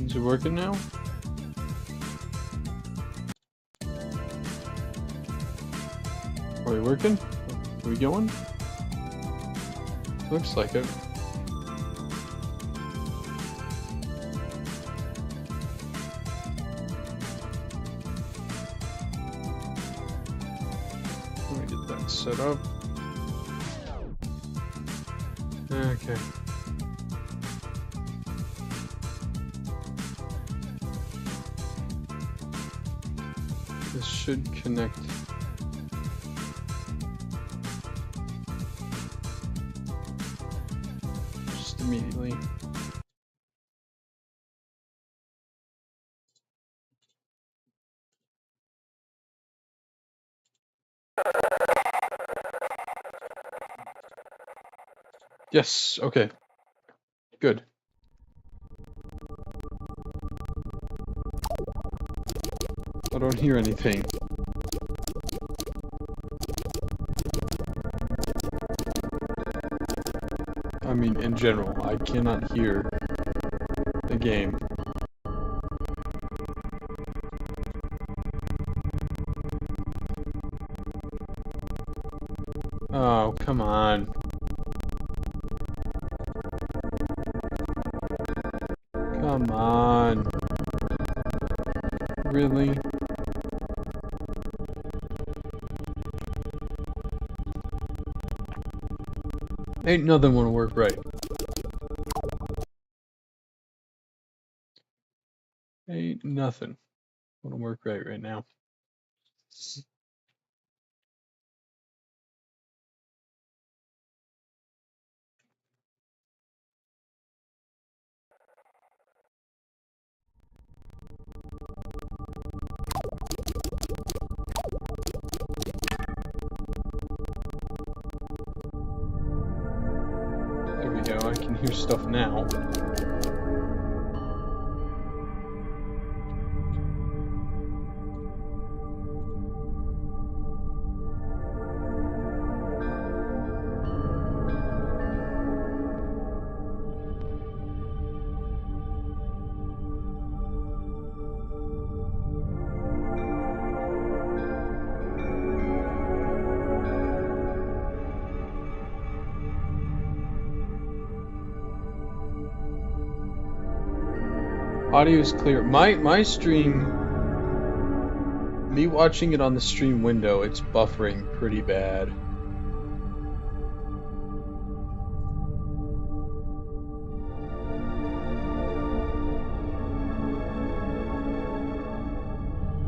Is it working now? Are we working? Are we going? Looks like it. Let me get that set up. Okay. This should connect. Just immediately. Yes, okay. Good. I don't hear anything. I mean, in general, I cannot hear the game. Oh, come on. Come on. Really? Ain't nothing wanna work right. Ain't nothing wanna work right now. There we go, I can hear stuff now. Audio is clear. My stream, me watching it on the stream window, it's buffering pretty bad.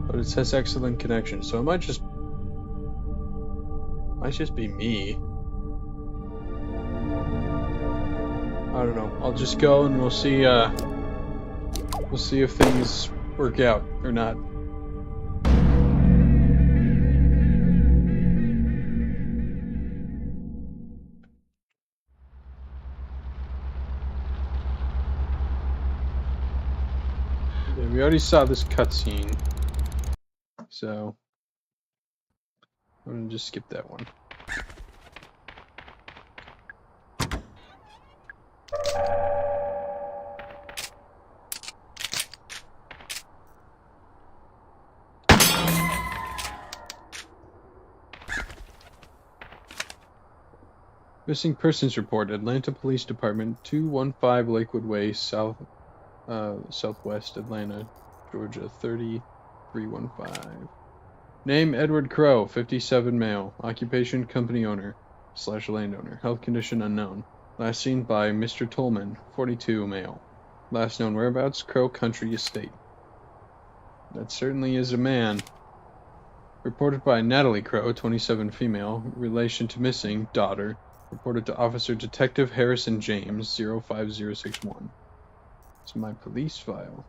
But it says excellent connection, so it might just be me. I don't know. I'll just go and we'll see if things work out or not. Okay, we already saw this cutscene, so I'm gonna just skip that one. Missing persons report, Atlanta Police Department, 215 Lakewood Way, Southwest Atlanta, Georgia, 30315. Name, Edward Crow, 57, male. Occupation, company owner / landowner. Health condition, unknown. Last seen by Mr. Tolman, 42, male. Last known whereabouts, Crow Country Estate. That certainly is a man. Reported by Natalie Crow, 27, female. Relation to missing, daughter. Reported to Officer Detective Harrison James, 05061. It's my police file.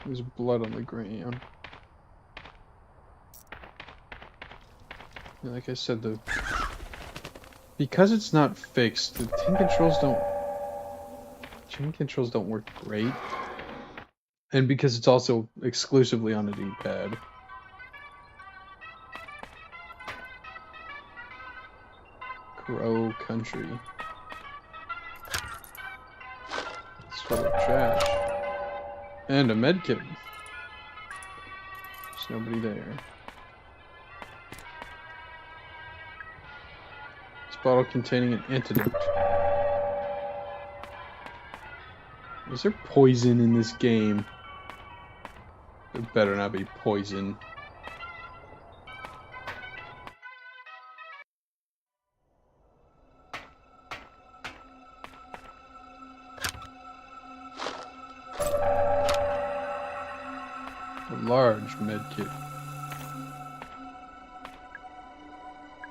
There's blood on the ground. And like I said, because it's not fixed, the chain controls don't work great. And because it's also exclusively on a D-pad. Crow Country. It's full of trash. And a medkit. There's nobody there. This bottle containing an antidote. Is there poison in this game? There better not be poison. A large medkit.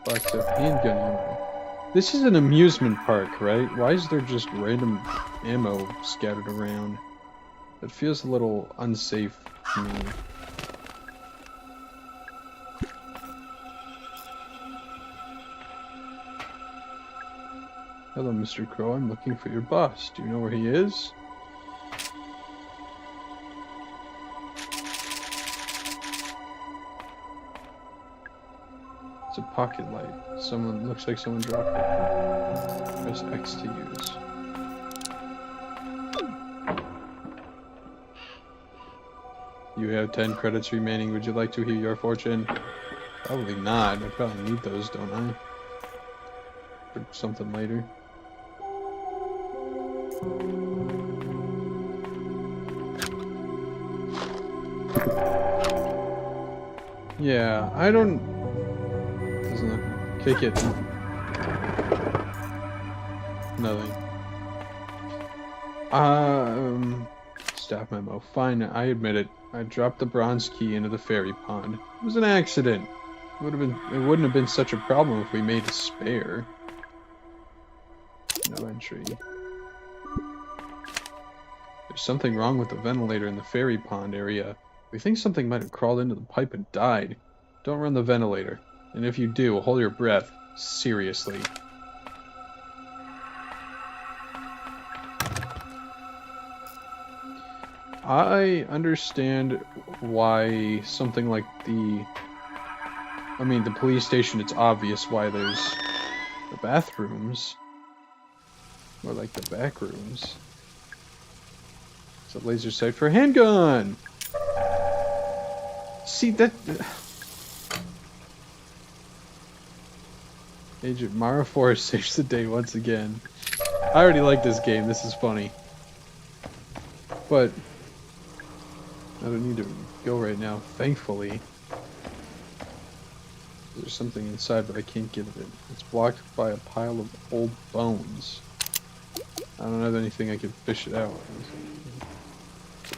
Box of handgun ammo. This is an amusement park, right? Why is there just random ammo scattered around? It feels a little unsafe to me. Hello, Mr. Crow. I'm looking for your boss. Do you know where he is? It's a pocket light. Someone looks like someone dropped it. Press X to use. You have 10 credits remaining. Would you like to hear your fortune? Probably not. I probably need those, don't I? For something later. Yeah, I don't... Doesn't look... Kick it. Nothing. Staff memo. Fine, I admit it. I dropped the bronze key into the fairy pond. It was an accident. It wouldn't have been such a problem if we made a spare. No entry. There's something wrong with the ventilator in the fairy pond area. We think something might have crawled into the pipe and died. Don't run the ventilator. And if you do, hold your breath. Seriously. I understand why something like the police station, it's obvious why there's the bathrooms. Or like the back rooms. It's a laser sight for a handgun! See, that... Agent Mara Forrest saves the day once again. I already like this game, this is funny. But... I don't need to go right now, thankfully. There's something inside, but I can't get at it. It's blocked by a pile of old bones. I don't have anything I can fish it out.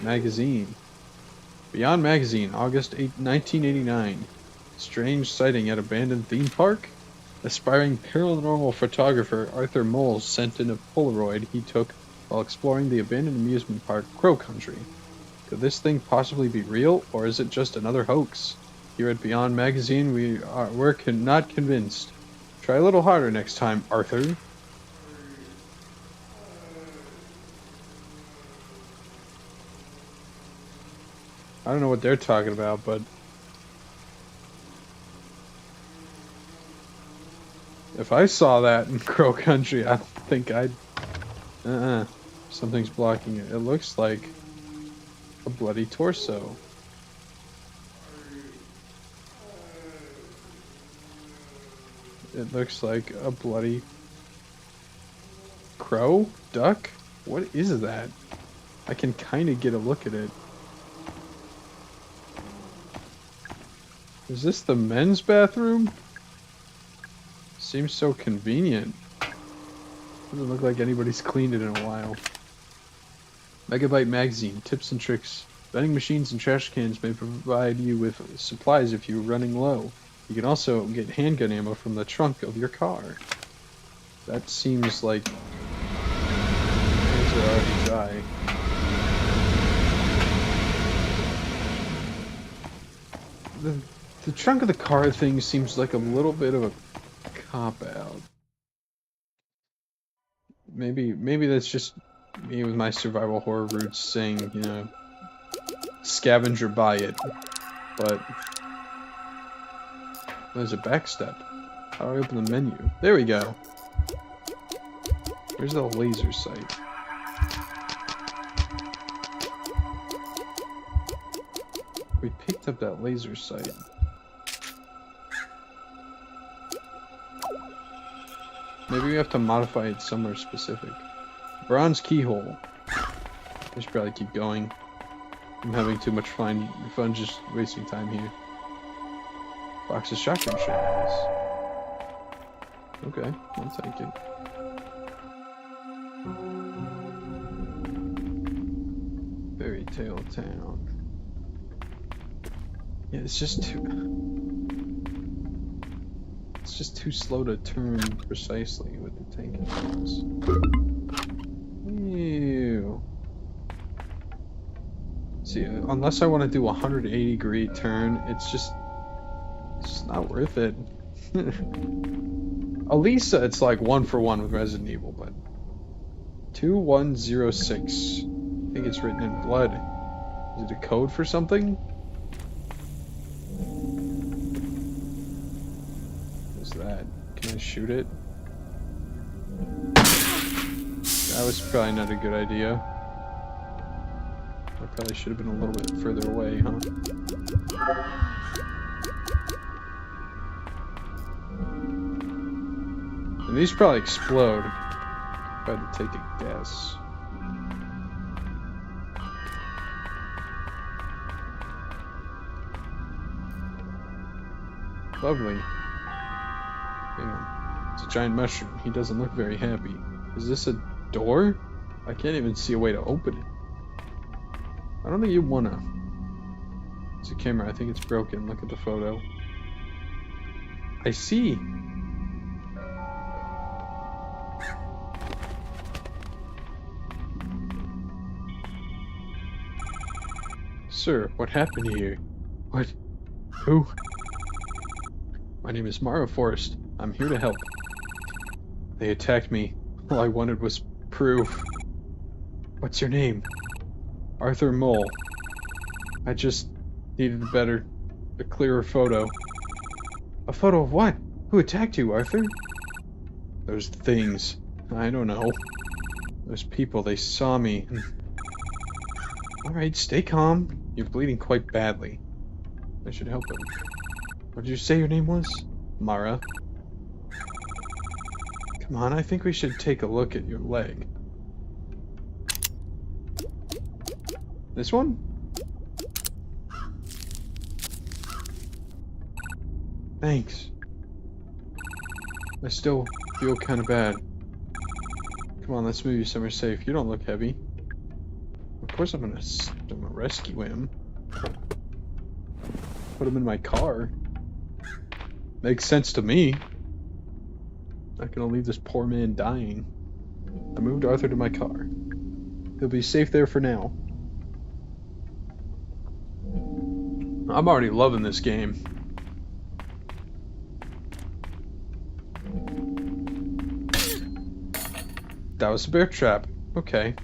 Magazine. Beyond Magazine, August 8, 1989. Strange sighting at abandoned theme park? Aspiring paranormal photographer Arthur Moles sent in a Polaroid he took while exploring the abandoned amusement park Crow Country. Could this thing possibly be real, or is it just another hoax? Here at Beyond Magazine, we're not convinced. Try a little harder next time, Arthur. I don't know what they're talking about, but... if I saw that in Crow Country, I don't think I'd... Something's blocking it. It looks like a bloody torso. It looks like a bloody... crow? Duck? What is that? I can kind of get a look at it. Is this the men's bathroom? Seems so convenient. Doesn't look like anybody's cleaned it in a while. Megabyte Magazine, tips and tricks. Vending machines and trash cans may provide you with supplies if you're running low. You can also get handgun ammo from the trunk of your car. That seems like hands are already dry. The trunk of the car thing seems like a little bit of a cop-out. Maybe that's just me with my survival horror roots saying, you know, scavenger buy it. But there's a back step. How do I open the menu? There we go. Where's the laser sight? We picked up that laser sight. Maybe we have to modify it somewhere specific. Bronze keyhole. I should probably keep going. I'm having too much fun just wasting time here. Box of shotgun shells. Okay, I'll take it. Fairy Tale Town. Yeah, it's just too slow to turn precisely with the tank controls. Ew. See, unless I want to do a 180-degree turn, it's not worth it. Elisa, it's like 1-for-1 with Resident Evil, but 2106. I think it's written in blood. Is it a code for something? What's that? Can I shoot it? That was probably not a good idea. I probably should have been a little bit further away, huh? And these probably explode, if I had to take a guess. Lovely. Yeah. It's a giant mushroom. He doesn't look very happy. Is this a door? I can't even see a way to open it. I don't think you wanna. It's a camera. I think it's broken. Look at the photo. I see. Sir, what happened here? What? Who? My name is Mara Forrest. I'm here to help. They attacked me. All I wanted was proof. What's your name? Arthur Mole. I just needed a clearer photo. A photo of what? Who attacked you, Arthur? Those things. I don't know. Those people, they saw me. Alright, stay calm. You're bleeding quite badly. I should help him. What did you say your name was? Mara. Come on, I think we should take a look at your leg. This one? Thanks. I still feel kind of bad. Come on, let's move you somewhere safe. You don't look heavy. Of course I'm gonna rescue him. Put him in my car. Makes sense to me. Not gonna leave this poor man dying. I moved Arthur to my car. He'll be safe there for now. I'm already loving this game. That was a bear trap. Okay.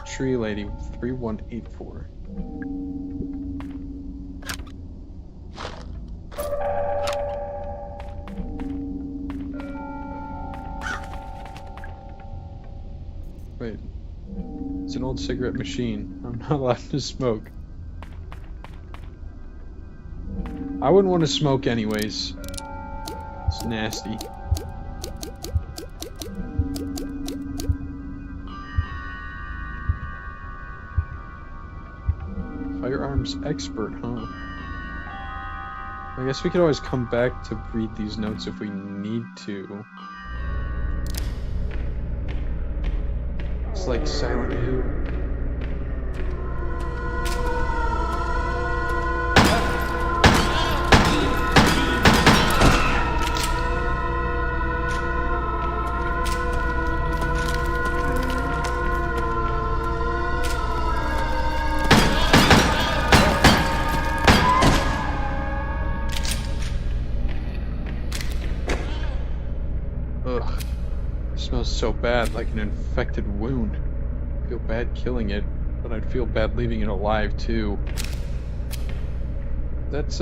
Tree Lady 3184. Wait. It's an old cigarette machine. I'm not allowed to smoke. I wouldn't want to smoke anyways. It's nasty. Firearms expert, huh? I guess we could always come back to read these notes if we need to. It's like Silent Hill. Ugh. It smells so bad, like an infected wound. I feel bad killing it, but I'd feel bad leaving it alive too. That's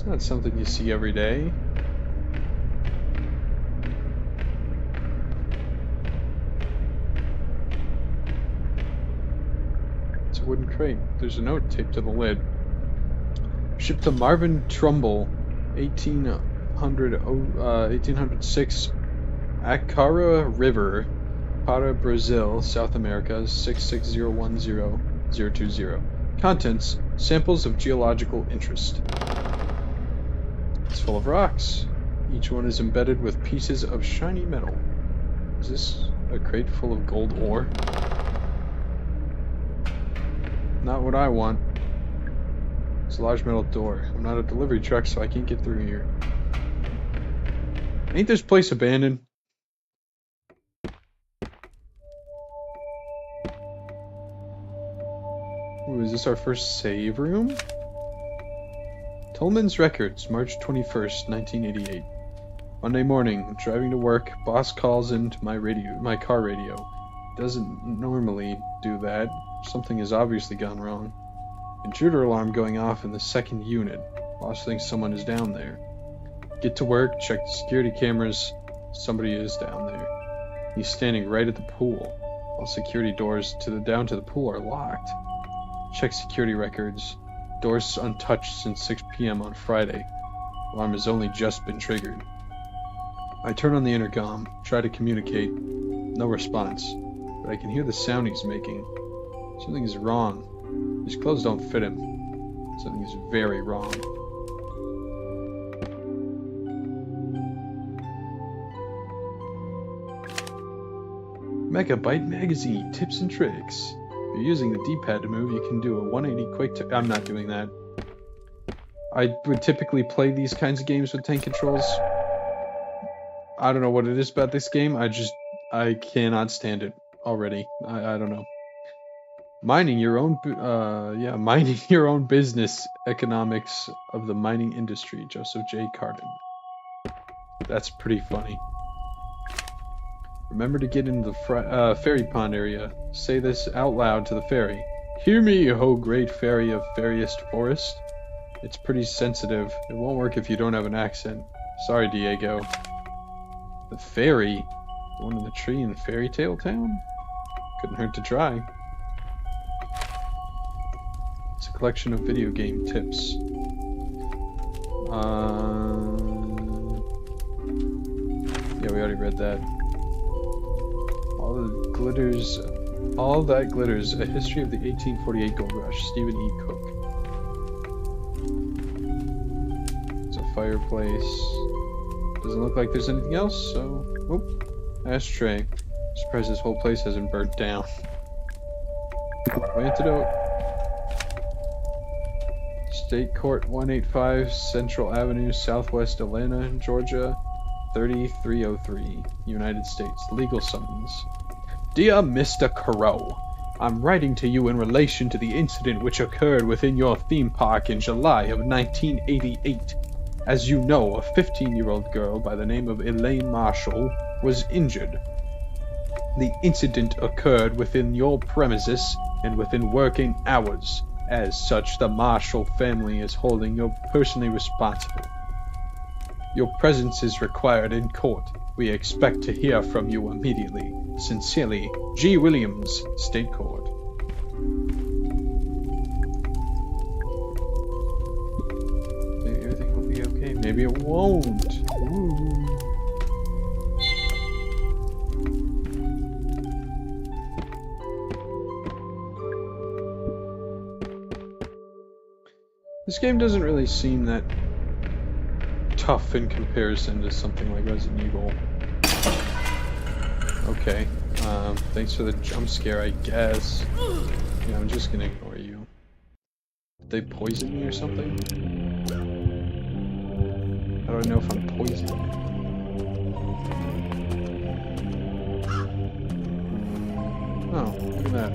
It's not something you see every day. It's a wooden crate. There's a note taped to the lid. Shipped to Marvin Trumbull, 1806, Acara River, Para, Brazil, South America, 66010-020. Contents: samples of geological interest. It's full of rocks. Each one is embedded with pieces of shiny metal. Is this a crate full of gold ore? Not what I want. It's a large metal door. I'm not a delivery truck, so I can't get through here. Ain't this place abandoned? Ooh, is this our first save room? Tolman's Records, March 21st, 1988. Monday morning, driving to work, boss calls into my car radio. Doesn't normally do that. Something has obviously gone wrong. Intruder alarm going off in the second unit. Boss thinks someone is down there. Get to work, check the security cameras. Somebody is down there. He's standing right at the pool. All security doors down to the pool are locked. Check security records. Doors untouched since 6 p.m. on Friday. Alarm has only just been triggered. I turn on the intercom, try to communicate. No response. But I can hear the sound he's making. Something is wrong. His clothes don't fit him. Something is very wrong. Megabyte Magazine, tips and tricks. If you're using the D-pad to move, you can do a 180 quick I'm not doing that. I would typically play these kinds of games with tank controls. I don't know what it is about this game. I cannot stand it already. I don't know. Mining your own business, economics of the mining industry, Joseph J. Cardin. That's pretty funny. Remember to get into the fairy pond area. Say this out loud to the fairy. Hear me, ho great fairy of fairiest forest. It's pretty sensitive. It won't work if you don't have an accent. Sorry, Diego. The fairy? The one in the tree in Fairy Tale Town? Couldn't hurt to try. It's a collection of video game tips. Yeah, we already read that. All that glitters. A history of the 1848 gold rush. Stephen E. Cook. It's a fireplace. Doesn't look like there's anything else, so... Whoop. Ashtray. Surprised this whole place hasn't burnt down. Antidote. State Court 185 Central Avenue, Southwest Atlanta, Georgia, 3303, United States. Legal summons. Dear Mr. Crow, I'm writing to you in relation to the incident which occurred within your theme park in July of 1988. As you know, a 15-year-old girl by the name of Elaine Marshall was injured. The incident occurred within your premises and within working hours. As such, the Marshall family is holding you personally responsible. Your presence is required in court. We expect to hear from you immediately. Sincerely, G. Williams, State Court. Maybe everything will be okay. Maybe it won't. Ooh. This game doesn't really seem that tough in comparison to something like Resident Evil. Okay, thanks for the jump scare, I guess. Yeah, I'm just gonna ignore you. Did they poison me or something? How do I know if I'm poisoned? Oh, look at that.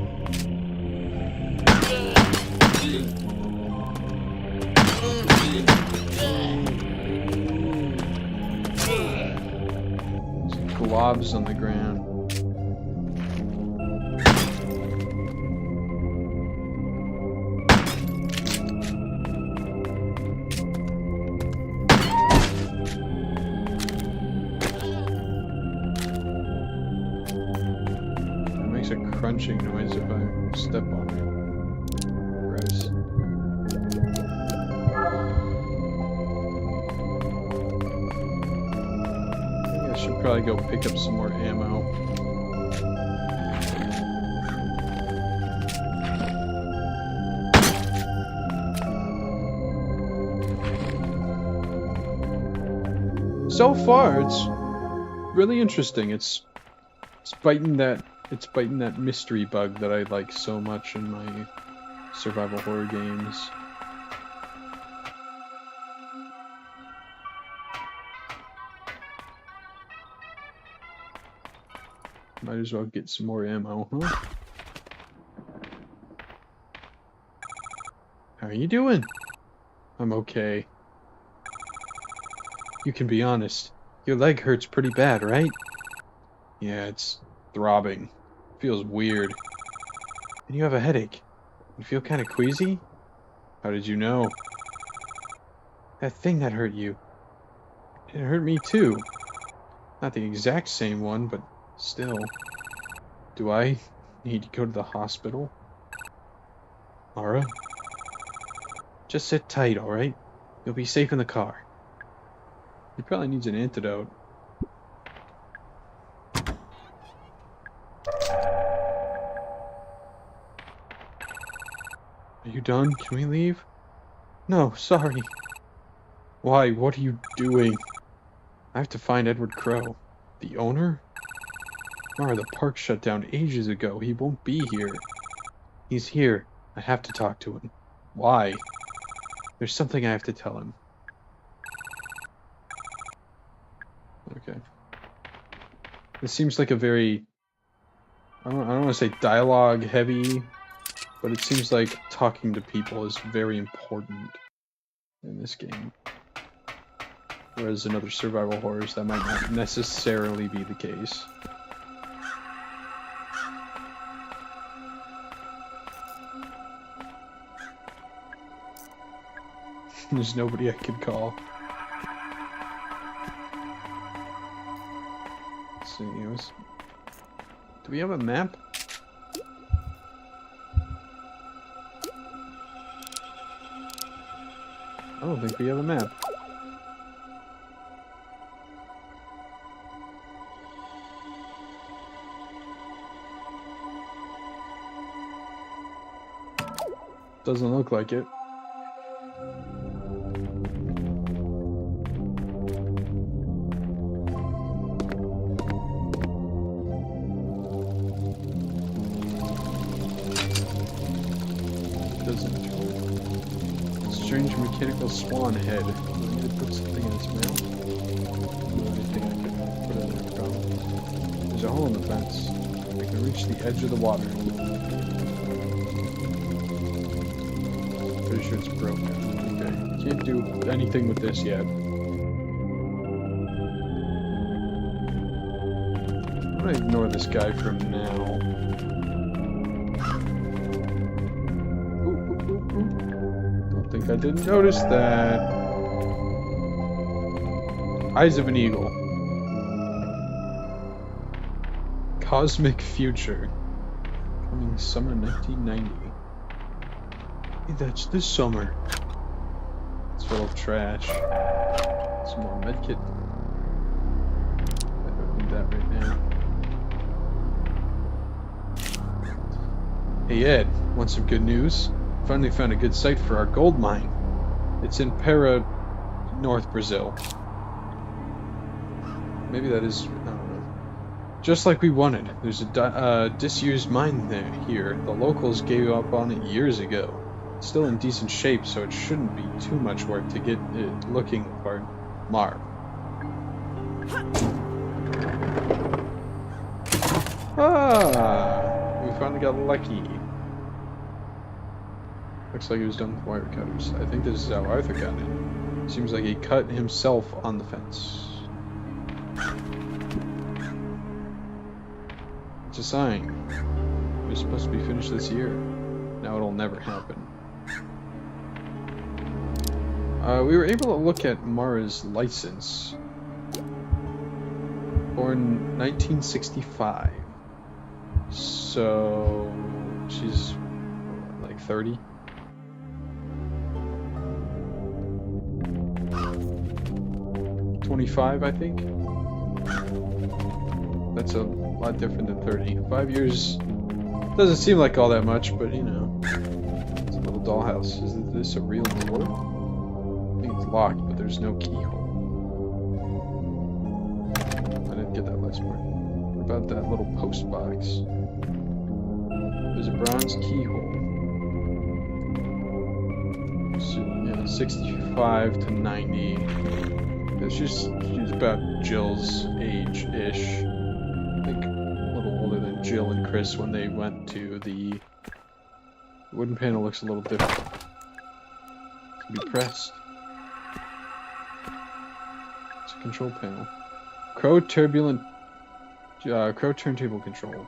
Globs on the ground. makes a crunching noise if I step on it. Gross. I think I should probably go pick up some more ammo. So far, it's really interesting. It's biting that mystery bug that I like so much in my survival horror games. Might as well get some more ammo, huh? How are you doing? I'm okay. You can be honest. Your leg hurts pretty bad, right? Yeah, it's throbbing. Feels weird. And you have a headache. You feel kind of queasy? How did you know? That thing that hurt you. It hurt me too. Not the exact same one, but still. Do I need to go to the hospital? Mara? Just sit tight, alright? You'll be safe in the car. He probably needs an antidote. Are you done? Can we leave? No, sorry. Why? What are you doing? I have to find Edward Crow. The owner? Mara, the park shut down ages ago. He won't be here. He's here. I have to talk to him. Why? There's something I have to tell him. Okay. This seems like a very... I don't want to say dialogue heavy, but it seems like talking to people is very important in this game. Whereas in other survival horrors, that might not necessarily be the case. There's nobody I could call. Let's see, do we have a map? I don't think we have a map. Doesn't look like it. Strange mechanical swan head. Do I need to put something in its mouth? Anything I can put in there, probably. There's a hole in the fence. I can reach the edge of the water. Pretty sure it's broken. Okay. Can't do anything with this yet. I'm gonna ignore this guy from now. I think I didn't notice that. Eyes of an Eagle. Cosmic Future. Coming summer 1990. Hey, that's this summer. It's full of trash. Some more medkit. I don't need that right now. Hey Ed, want some good news? Finally found a good site for our gold mine. It's in Para, North Brazil. Maybe that is, I don't know. Just like we wanted. There's a disused mine here. The locals gave up on it years ago. It's still in decent shape, so it shouldn't be too much work to get it looking for Mar. Ah! We finally got lucky. Looks like he was done with wire cutters. I think this is how Arthur got in. Seems like he cut himself on the fence. It's a sign. It was supposed to be finished this year. Now it'll never happen. We were able to look at Mara's license. Born 1965. So she's like 30. $25, I think. That's a lot different than 30. 5 years doesn't seem like all that much, but you know, it's a little dollhouse. Is this a real door? I think it's locked, but there's no keyhole. I didn't get that last part. What about that little post box? There's a bronze keyhole. So, yeah, 65 to 90. She's about Jill's age-ish. I think a little older than Jill and Chris when they went to the wooden panel. Looks a little different. To be pressed. It's a control panel. Crow turntable control.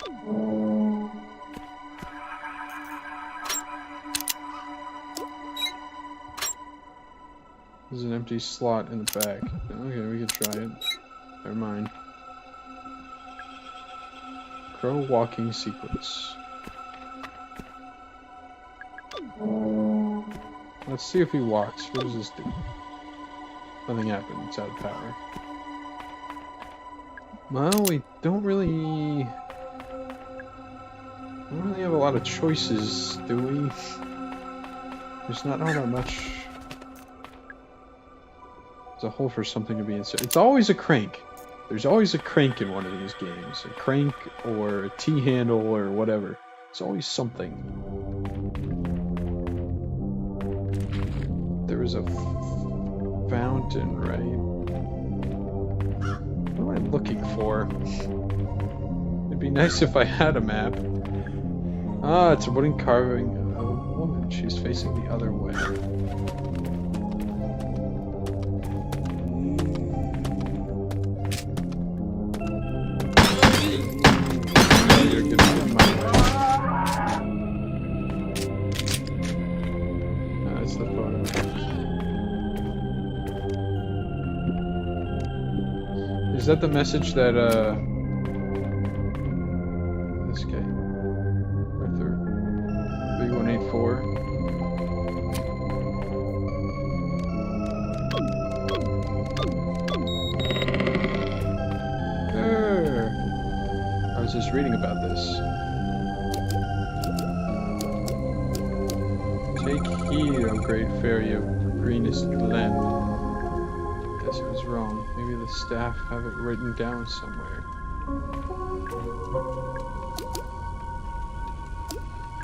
There's an empty slot in the back. Okay, we can try it. Never mind. Crow walking sequence. Let's see if he walks. What does this do? Nothing happened. It's out of power. Well, we don't really have a lot of choices, do we? There's not all that much. There's a hole for something to be inside. It's always a crank. There's always a crank in one of these games. A crank or a T-handle or whatever. It's always something. There was a fountain, right? What am I looking for? It'd be nice if I had a map. Ah, it's a wooden carving of a woman. She's facing the other way. Is that the message that, this guy, Arthur, 3184? There! I was just reading about this. Take heed, O great fairy of greenest glen. Guess it was wrong. Maybe the staff have it written down somewhere.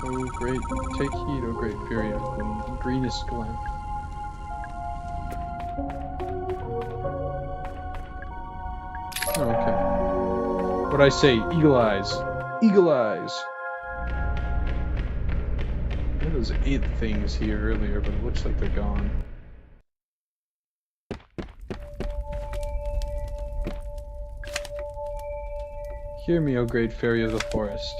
Oh great, take heed, O great fairy of greenest glen. Oh, okay. What'd I say? Eagle eyes. Eagle eyes. There was 8 things here earlier, but it looks like they're gone. Hear me, O great fairy of the forest.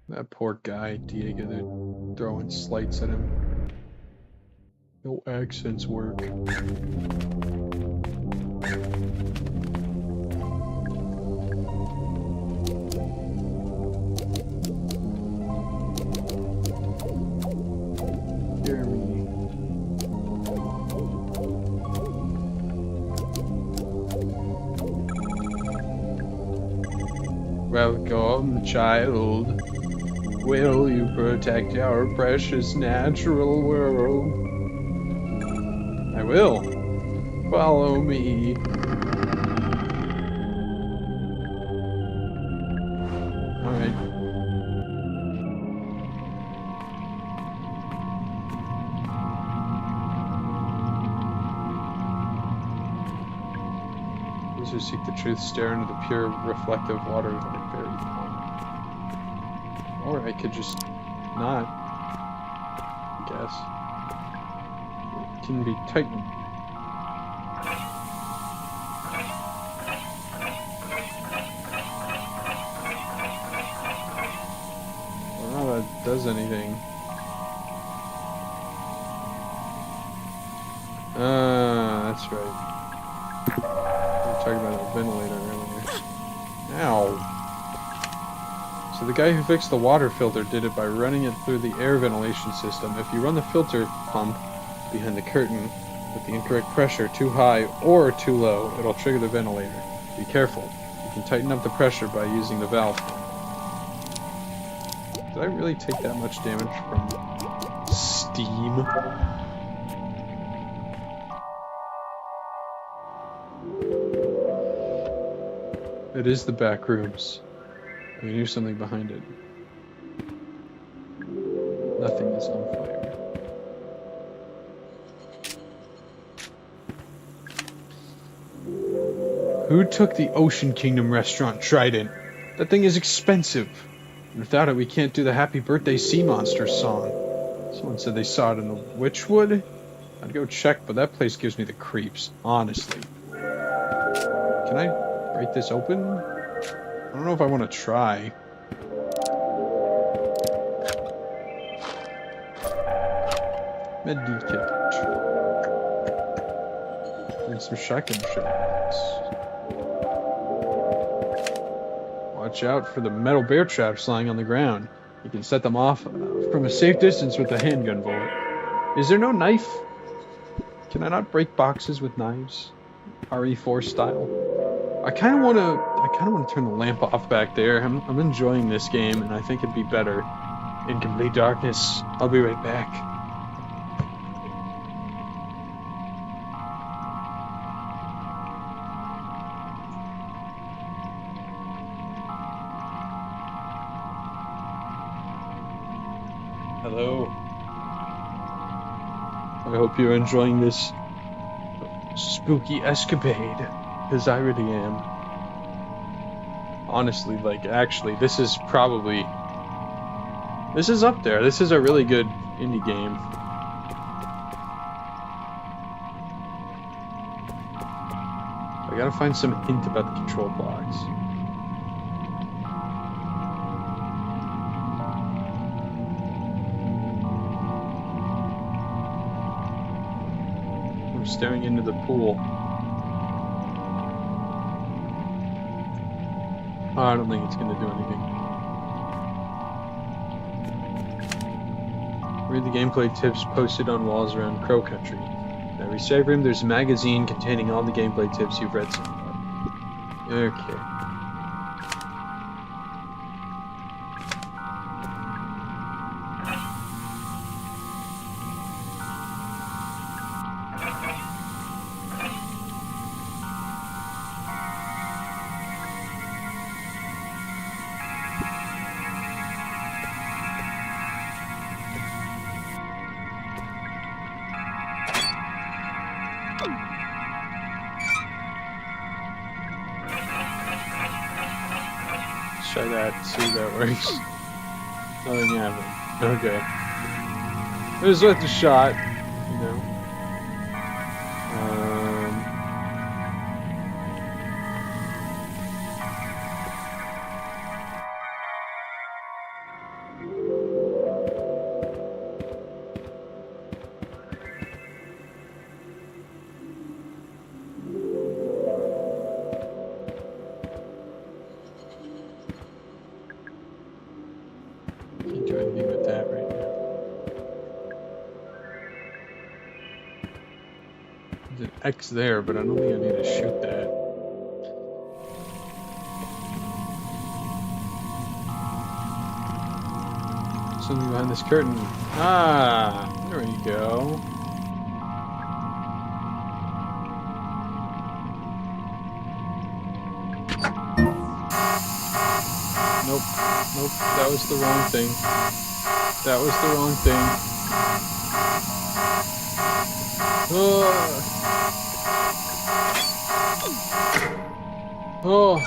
That poor guy, Diego, they're throwing slights at him. No accents work. Hear me. Welcome, child. Will you protect our precious natural world? I will. Follow me. Alright. Those who seek the truth stare into the pure, reflective water that it buried them. Or I could just not, I guess. It can be tightened. I don't know if that does anything. That's right. We were talking about a ventilator earlier. Ow. So the guy who fixed the water filter did it by running it through the air ventilation system. If you run the filter pump behind the curtain with the incorrect pressure, too high or too low, it'll trigger the ventilator. Be careful. You can tighten up the pressure by using the valve pump. Did I really take that much damage from steam? It is the back rooms. I knew something behind it. Nothing is on fire. Who took the Ocean Kingdom restaurant Trident? That thing is expensive. And without it, we can't do the Happy Birthday Sea Monster song. Someone said they saw it in the Witchwood. I'd go check, but that place gives me the creeps, honestly. Can I break this open? I don't know if I want to try. Medikit. And some shotgun shells. Watch out for the metal bear traps lying on the ground. You can set them off from a safe distance with a handgun bullet. Is there no knife? Can I not break boxes with knives? RE4 style. I kind of want to turn the lamp off back there. I'm enjoying this game, and I think it'd be better in complete darkness. I'll be right back. Hello. I hope you're enjoying this spooky escapade, because I really am. Honestly, like, actually, this is up there. This is a really good indie game. I gotta find some hint about the control blocks. I'm staring into the pool. Oh, I don't think it's going to do anything. Read the gameplay tips posted on walls around Crow Country. In every save room, there's a magazine containing all the gameplay tips you've read so far. Okay. Try that, see if that works. Nothing happened. Okay. It was worth a shot, you know. Can't do anything with that right now. There's an X there, but I don't think I need to shoot that. Something behind this curtain. Ah, there we go. Nope, nope, that was the wrong thing. That was the wrong thing. Oh,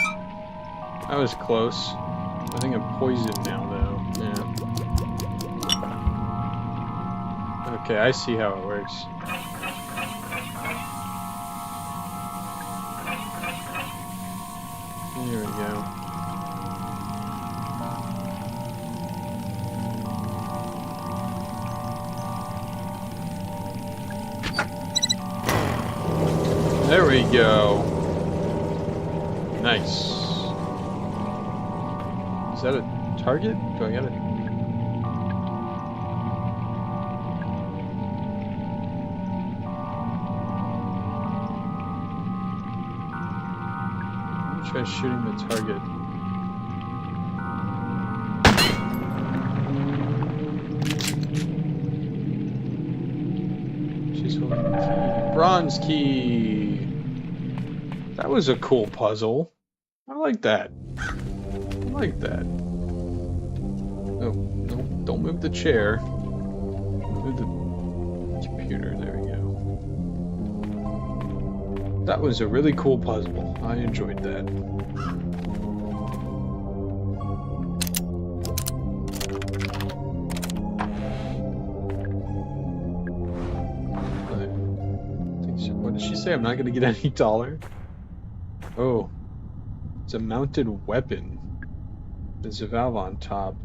that was close. I think I'm poisoned now, though. Yeah. Okay, I see how it works. There we go. There we go. Nice. Is that a target? Do I got it? Try shooting the target. She's holding the key. Bronze key. That was a cool puzzle. I like that. I like that. Oh, no, don't move the chair. Move the computer. There we go. That was a really cool puzzle. I enjoyed that. What did she say? I'm not going to get any taller? Oh. It's a mounted weapon. There's a valve on top.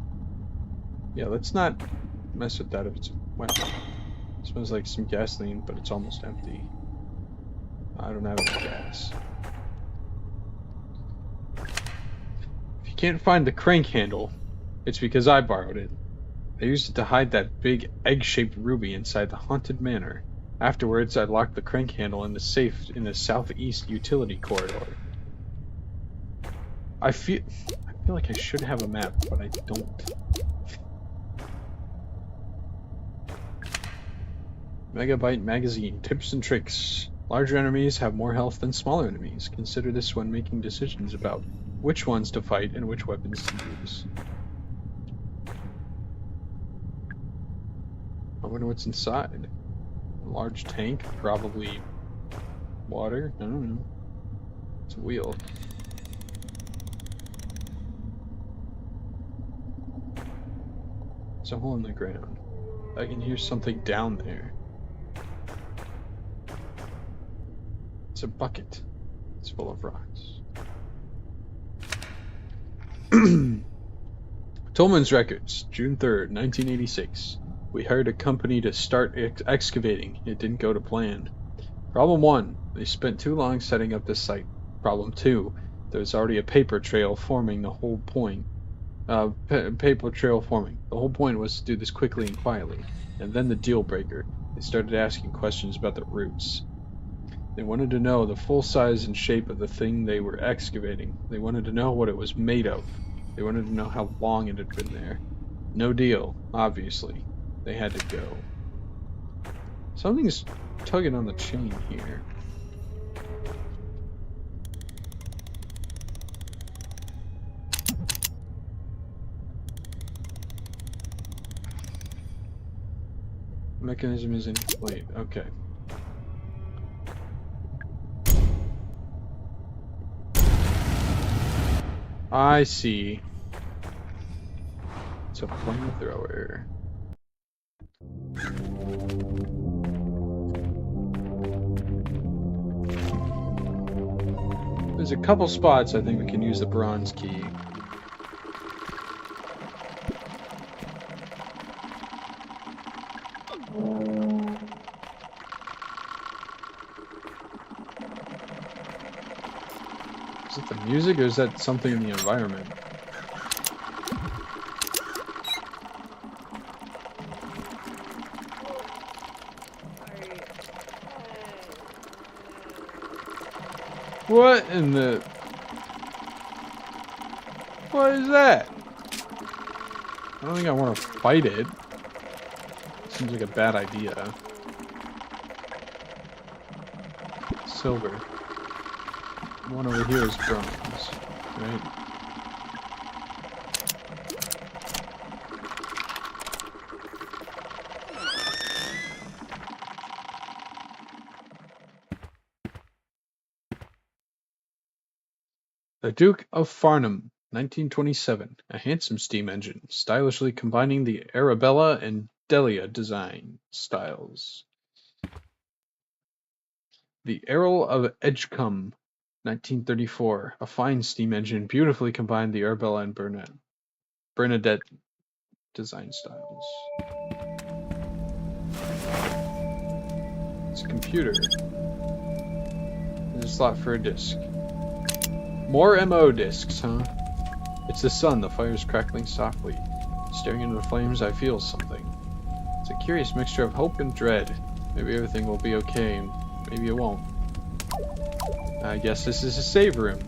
Yeah, let's not mess with that if it's a weapon. It smells like some gasoline, but it's almost empty. I don't have any gas. If you can't find the crank handle, it's because I borrowed it. I used it to hide that big egg-shaped ruby inside the haunted manor. Afterwards, I locked the crank handle in the safe in the southeast utility corridor. I feel like I should have a map, but I don't. Megabyte Magazine. Tips and tricks. Larger enemies have more health than smaller enemies. Consider this when making decisions about which ones to fight and which weapons to use. I wonder what's inside. A large tank, probably water. I don't know. It's a wheel. There's a hole in the ground. I can hear something down there. It's a bucket. It's full of rocks. Tolman's Records, June 3rd, 1986. We hired a company to start excavating. It didn't go to plan. Problem 1. They spent too long setting up the site. Problem 2. There's already a paper trail forming. The whole point. Paper trail forming. The whole point was to do this quickly and quietly. And then the deal breaker. They started asking questions about the roots. They wanted to know the full size and shape of the thing they were excavating. They wanted to know what it was made of. They wanted to know how long it had been there. No deal, obviously. They had to go. Something's tugging on the chain here. Mechanism isn't complete. Okay. I see. It's a flamethrower. There's a couple spots I think we can use the bronze key. Is it the music or is that something in the environment? What in the... What is that? I don't think I want to fight it. Seems like a bad idea. Silver. The one over here is bronze, right? The Duke of Farnham, 1927. A handsome steam engine, stylishly combining the Arabella and Delia design styles. The Earl of Edgecombe, 1934. A fine steam engine, beautifully combined the Arabella and Bernadette design styles. It's a computer. There's a slot for a disc. More MO discs, huh? It's the sun. The fire's crackling softly. Staring into the flames, I feel something. It's a curious mixture of hope and dread. Maybe everything will be okay, and maybe it won't. I guess this is a save room.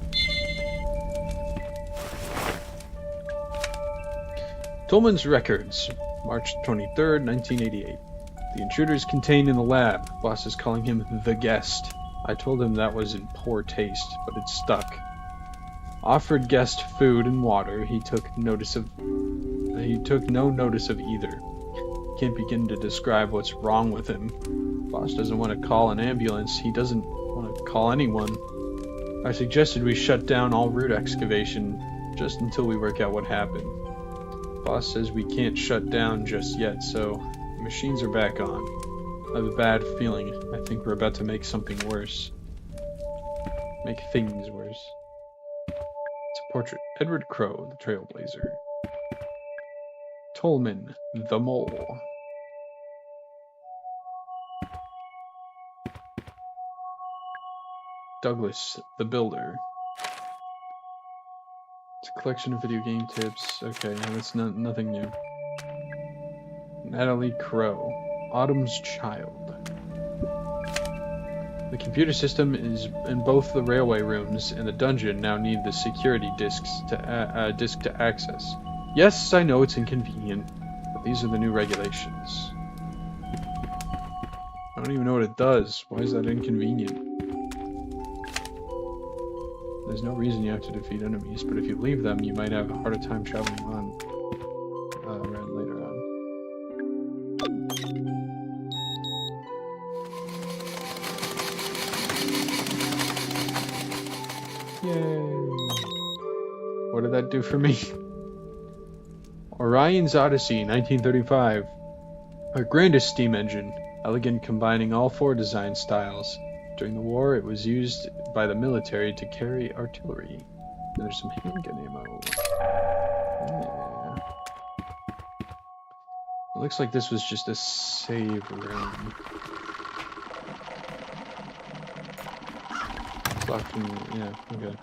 Tolman's records, March 23rd, 1988. The intruder is contained in the lab. Boss is calling him the guest. I told him that was in poor taste, but it stuck. Offered guest food and water. He took no notice of either. Can't begin to describe what's wrong with him. Boss doesn't want to call an ambulance. He doesn't want to call anyone. I suggested we shut down all root excavation just until we work out what happened. Boss says we can't shut down just yet, so the machines are back on. I have a bad feeling. I think we're about to make something worse. Make things worse. It's a portrait. Edward Crow, the Trailblazer. Tolman, the Mole. Douglas, the Builder. It's a collection of video game tips. Okay, that's nothing new. Natalie Crow, Autumn's Child. The computer system is in both the railway rooms and the dungeon now need the security disk to access. Yes, I know it's inconvenient, but these are the new regulations. I don't even know what it does. Why is that inconvenient? There's no reason you have to defeat enemies, but if you leave them, you might have a harder time traveling on later on. Yay! What did that do for me? Orion's Odyssey, 1935. Our grandest steam engine, elegant, combining all four design styles. During the war, it was used by the military to carry artillery. And there's some handgun ammo. Yeah. It looks like this was just a save room. Yeah, okay.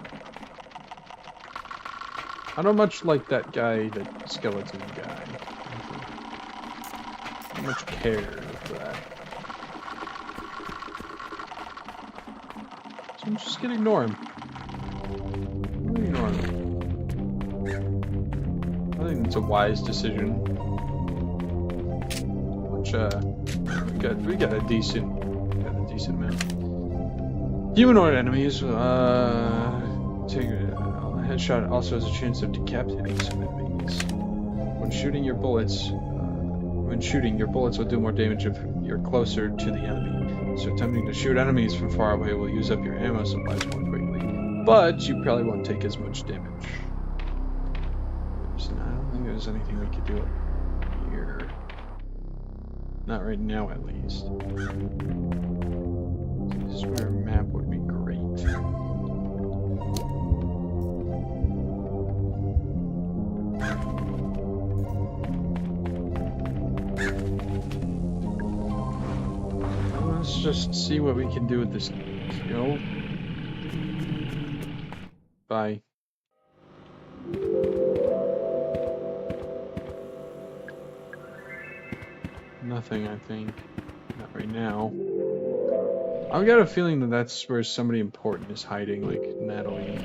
I don't much like that guy, that skeleton guy. I don't much care for that. So I'm just gonna ignore him. I'm gonna ignore him. I think it's a wise decision. Which, we got a decent amount. Humanoid enemies, take a headshot also has a chance of decapitating some enemies. When shooting, your bullets will do more damage if you're closer to the enemy. So attempting to shoot enemies from far away will use up your ammo supplies more quickly. But you probably won't take as much damage. So I don't think there's anything we could do up here. Not right now, at least. This is where a map would be great. Let's just see what we can do with this kill. Bye. Nothing, I think. Not right now. I've got a feeling that that's where somebody important is hiding, like Natalie.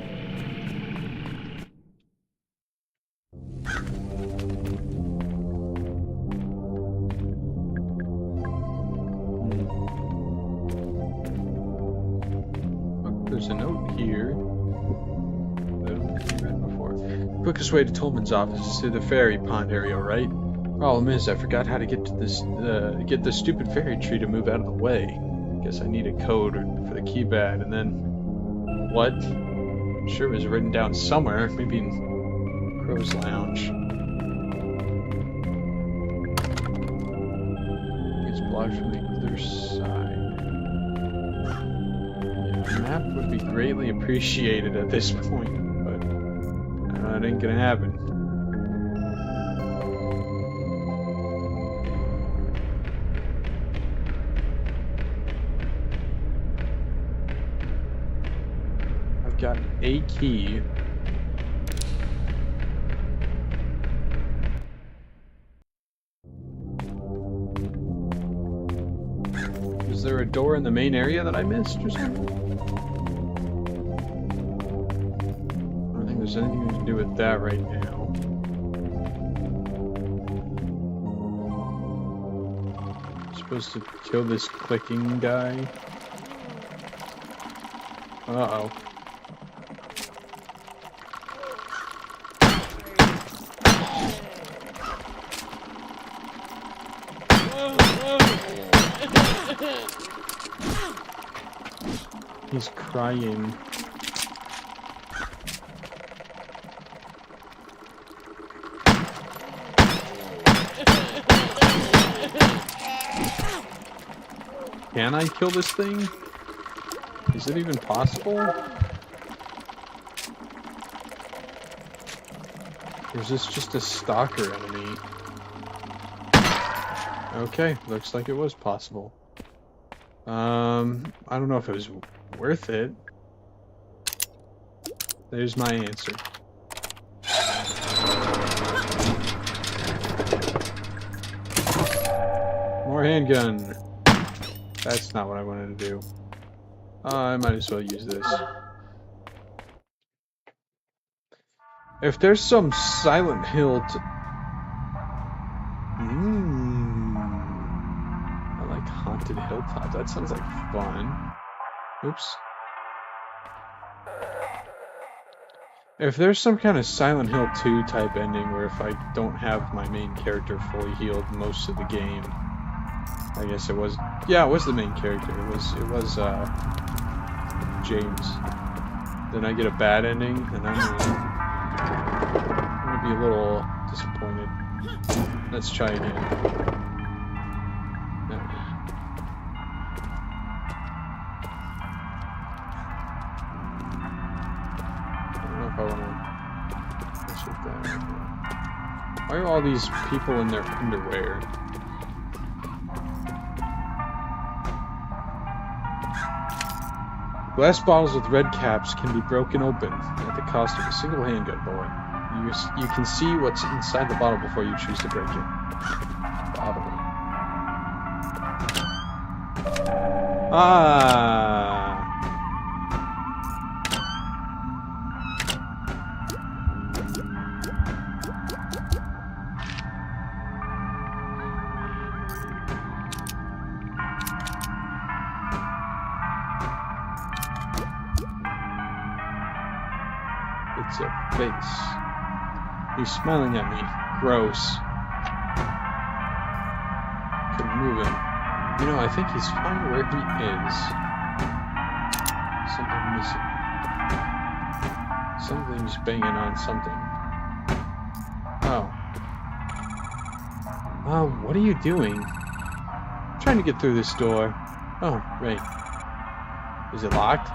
Oh, there's a note here. That I read before. Quickest way to Tolman's office is through the ferry pond area, right? Problem is, I forgot how to get to this, get the stupid fairy tree to move out of the way. Guess I need a code for the keypad, and then... What? I'm sure it was written down somewhere, maybe in Crow's Lounge. It's blocked from the other side. Yeah, the map would be greatly appreciated at this point, but it ain't gonna happen. got a key. Is there a door in the main area that I missed or something? I don't think there's anything we can do with that right now. I'm supposed to kill this clicking guy. Uh-oh. He's crying. Can I kill this thing? Is it even possible? Or is this just a stalker enemy? Okay, looks like it was possible. I don't know if it was worth it. There's my answer. More handgun. That's not what I wanted to do. I might as well use this. If there's some Silent Hill I like Haunted Hilltop. That sounds like fun. Oops. If there's some kind of Silent Hill 2 type ending where if I don't have my main character fully healed most of the game, I guess it was, yeah, it was the main character. It was James. Then I get a bad ending, and I'm gonna be a little disappointed. Let's try again. No. I don't know if I wanna mess with that. Why are all these people in their underwear? Glass bottles with red caps can be broken open at the cost of a single handgun bullet. You can see what's inside the bottle before you choose to break it. Bottle. Ah! It's a face. He's smiling at me. Gross. Couldn't move him. You know, I think he's fine where he is. Something missing. Something's banging on something. Oh. Oh, what are you doing? I'm trying to get through this door. Oh, right. Is it locked?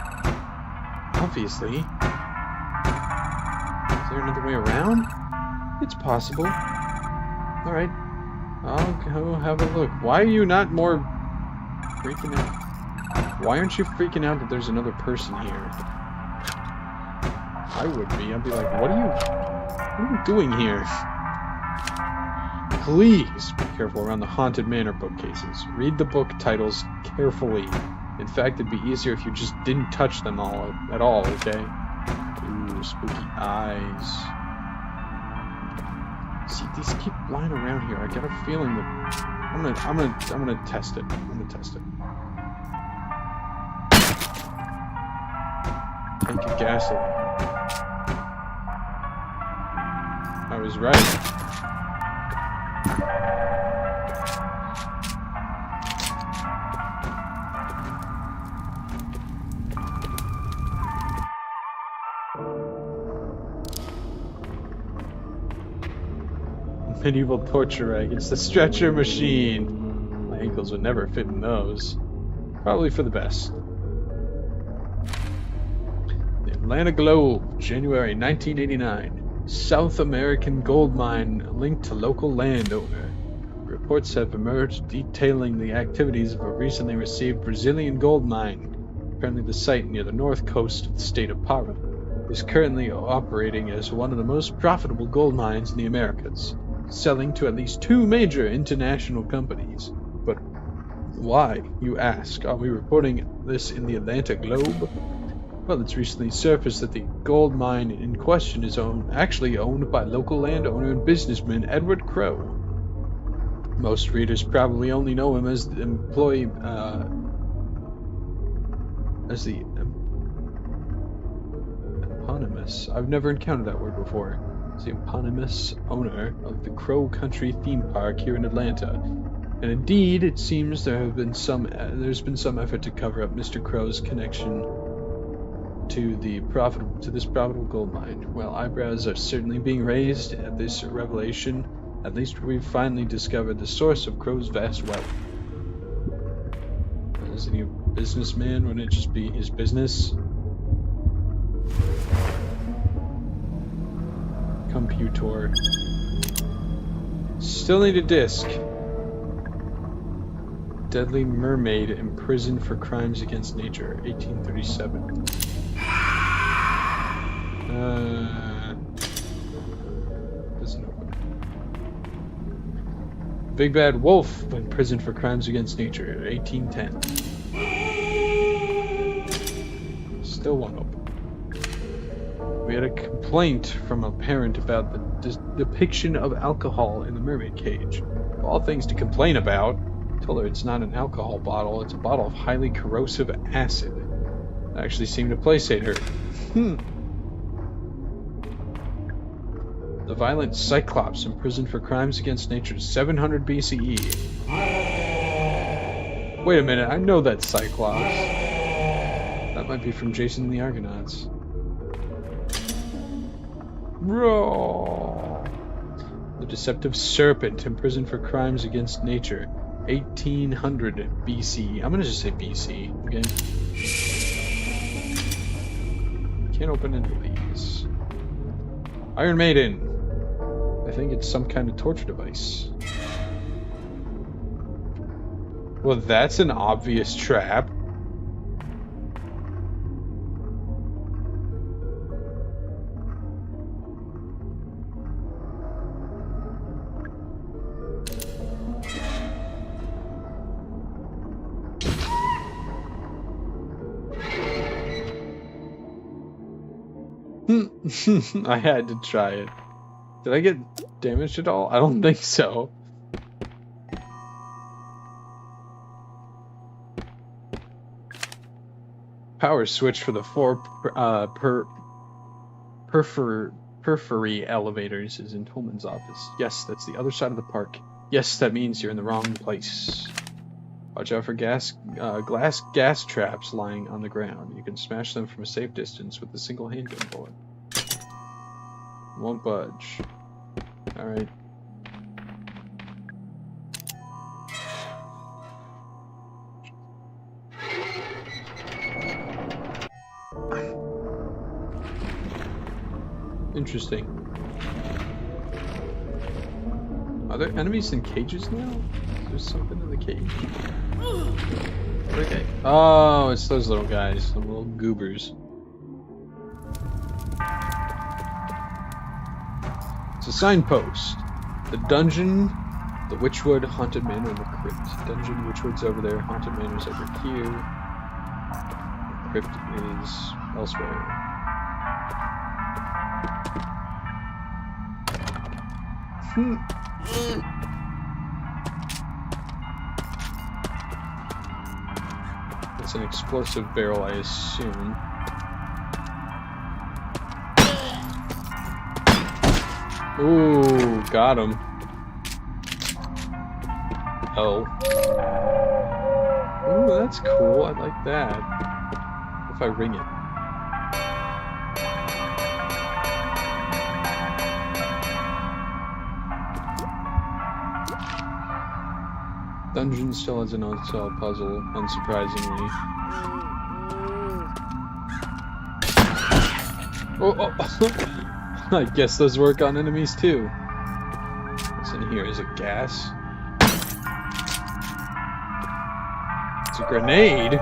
Obviously. Is there another way around? It's possible. Alright. I'll go have a look. Why are you not more freaking out? Why aren't you freaking out that there's another person here? I would be. I'd be like, what are you doing here? Please be careful around the Haunted Manor bookcases. Read the book titles carefully. In fact, it'd be easier if you just didn't touch them all at all, okay? Ooh, spooky eyes. See, these keep lying around here. I got a feeling that I'm gonna test it. I'm gonna test it. Tank of gasoline. I was right. Medieval torture rag. It's the stretcher machine. My ankles would never fit in those. Probably for the best. The Atlanta Globe, January 1989. South American gold mine linked to local landowner. Reports have emerged detailing the activities of a recently received Brazilian gold mine. Apparently the site near the north coast of the state of Para is currently operating as one of the most profitable gold mines in the Americas, selling to at least 2 major international companies. But why, you ask? Are we reporting this in the Atlanta Globe? Well, it's recently surfaced that the gold mine in question is actually owned by local landowner and businessman Edward Crowe. Most readers probably only know him as the eponymous. I've never encountered that word before. As the eponymous owner of the Crow Country theme park here in Atlanta. And indeed, it seems there's been some effort to cover up Mr. Crow's connection to this profitable gold mine. Well, eyebrows are certainly being raised at this revelation. At least we've finally discovered the source of Crow's vast wealth. Isn't he a businessman? Wouldn't it just be his business? Computer. Still need a disc. Deadly Mermaid imprisoned for crimes against nature, 1837. Doesn't open. Big Bad Wolf imprisoned for crimes against nature, 1810. Still won't open. We had a complaint from a parent about the depiction of alcohol in the mermaid cage. Of all things to complain about, I told her it's not an alcohol bottle, it's a bottle of highly corrosive acid. That actually seemed to placate her. The violent Cyclops imprisoned for crimes against nature, 700 BCE. Wait a minute, I know that Cyclops. That might be from Jason and the Argonauts. Roar. The deceptive serpent imprisoned for crimes against nature, 1800 BC. I'm gonna just say BC, okay? Can't open any of these. Iron Maiden. I think it's some kind of torture device. Well, that's an obvious trap. I had to try it. Did I get damaged at all? I don't think so. Power switch for the 4 periphery elevators is in Tolman's office. Yes, that's the other side of the park. Yes, that means you're in the wrong place. Watch out for glass gas traps lying on the ground. You can smash them from a safe distance with a single handgun bullet. Won't budge. Alright. Interesting. Are there enemies in cages now? Is there something in the cage? Okay. Oh, it's those little guys, some little goobers. It's a signpost. The dungeon, the Witchwood, Haunted Manor, and the crypt. Dungeon, Witchwood's over there. Haunted Manor's over here. The crypt is elsewhere. It's an explosive barrel, I assume. Ooh, got him. Oh. Ooh, that's cool. I like that. What if I ring it? Dungeon still has an unsolved puzzle, unsurprisingly. Oh. I guess those work on enemies too. What's in here? Is it gas? It's a grenade?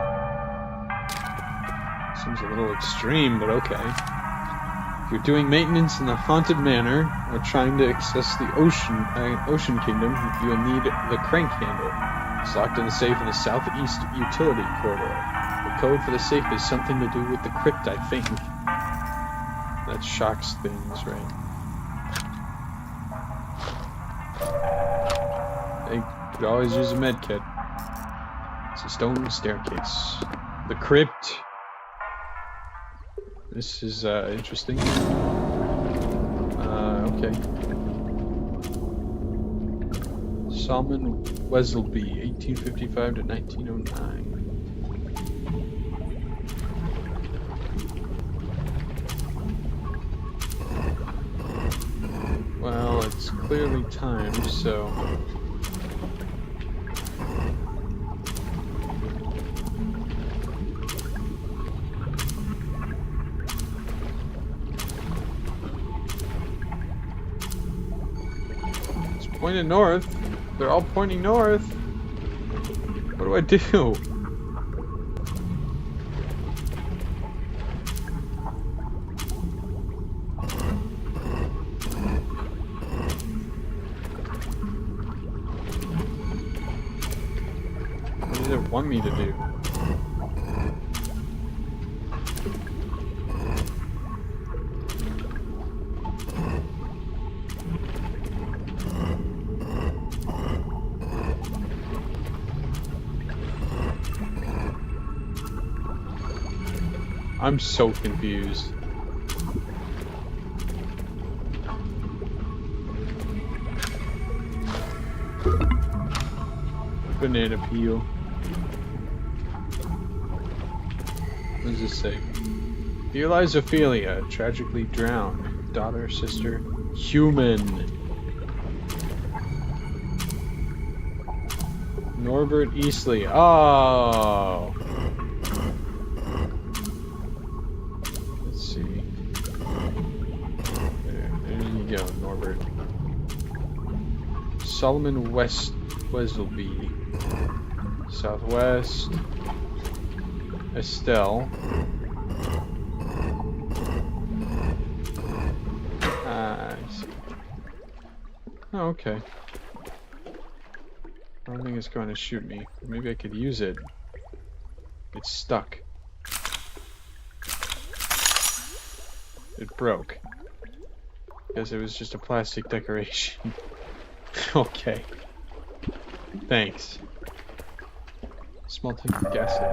Seems a little extreme, but okay. If you're doing maintenance in the haunted manor or trying to access the ocean kingdom, you'll need the crank handle. It's locked in the safe in the southeast utility corridor. The code for the safe is something to do with the crypt, I think. That shocks things, right? They could always use a med kit. It's a stone staircase. The crypt. This is interesting. Okay. Solomon Wesselby, 1855 to 1909. Well, it's clearly timed, so... It's pointed north. They're all pointing north. What do I do? What does it want me to do? I'm so confused. Banana peel. What does this say? Dear Ophelia, tragically drowned. Daughter, sister, human. Norbert Eastley. Oh. Norbert. Solomon Wesselby. Southwest. Estelle. I see. Oh, okay. I don't think it's going to shoot me. Maybe I could use it. It's stuck. It broke. Because it was just a plastic decoration. Okay. Thanks. Small tank of gasoline.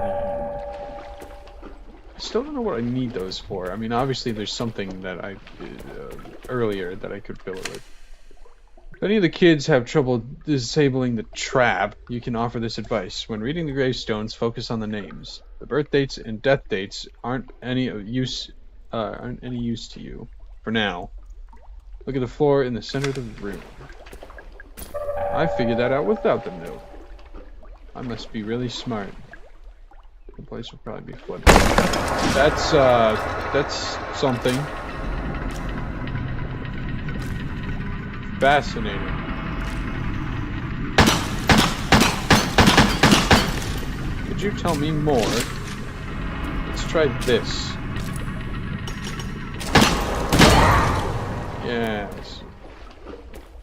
I still don't know what I need those for. I mean, obviously there's something that I did earlier that I could fill it with. If any of the kids have trouble disabling the trap, you can offer this advice. When reading the gravestones, focus on the names. The birth dates and death dates aren't any use to you for now. Look at the floor in the center of the room. I figured that out without the note. I must be really smart. The place will probably be flooded. That's something. Fascinating. Could you tell me more? Let's try this. Yes.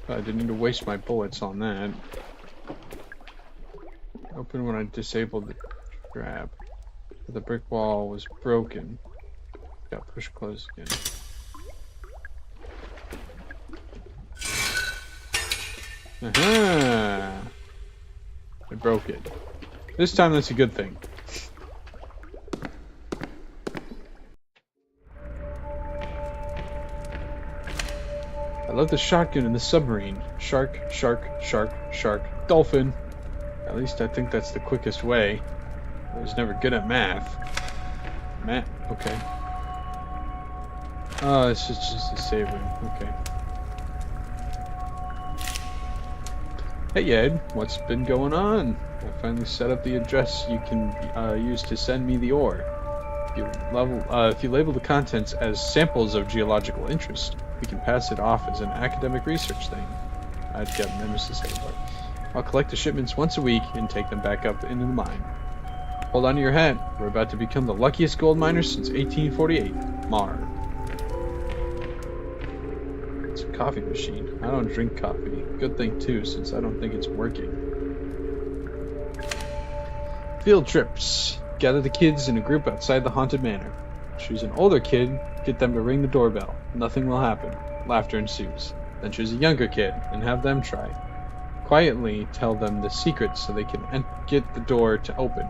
I didn't need to waste my bullets on that. Open when I disabled the trap. The brick wall was broken. Got push closed again. Aha! I broke it. This time that's a good thing. I love the shotgun in the submarine. Shark, shark, shark, shark, dolphin. At least I think that's the quickest way. I was never good at math. Math? Okay. Oh, it's just a save room. Okay. Hey Ed, what's been going on? I finally set up the address you can use to send me the ore. If you label the contents as samples of geological interest, we can pass it off as an academic research thing. I'd get Nemesis about. I'll collect the shipments once a week and take them back up into the mine. Hold on to your hat. We're about to become the luckiest gold miners since 1848. Marv. It's a coffee machine. I don't drink coffee. Good thing too, since I don't think it's working. Field trips. Gather the kids in a group outside the haunted manor. Choose an older kid, get them to ring the doorbell. Nothing will happen. Laughter ensues. Then choose a younger kid and have them try. Quietly tell them the secret so they can get the door to open.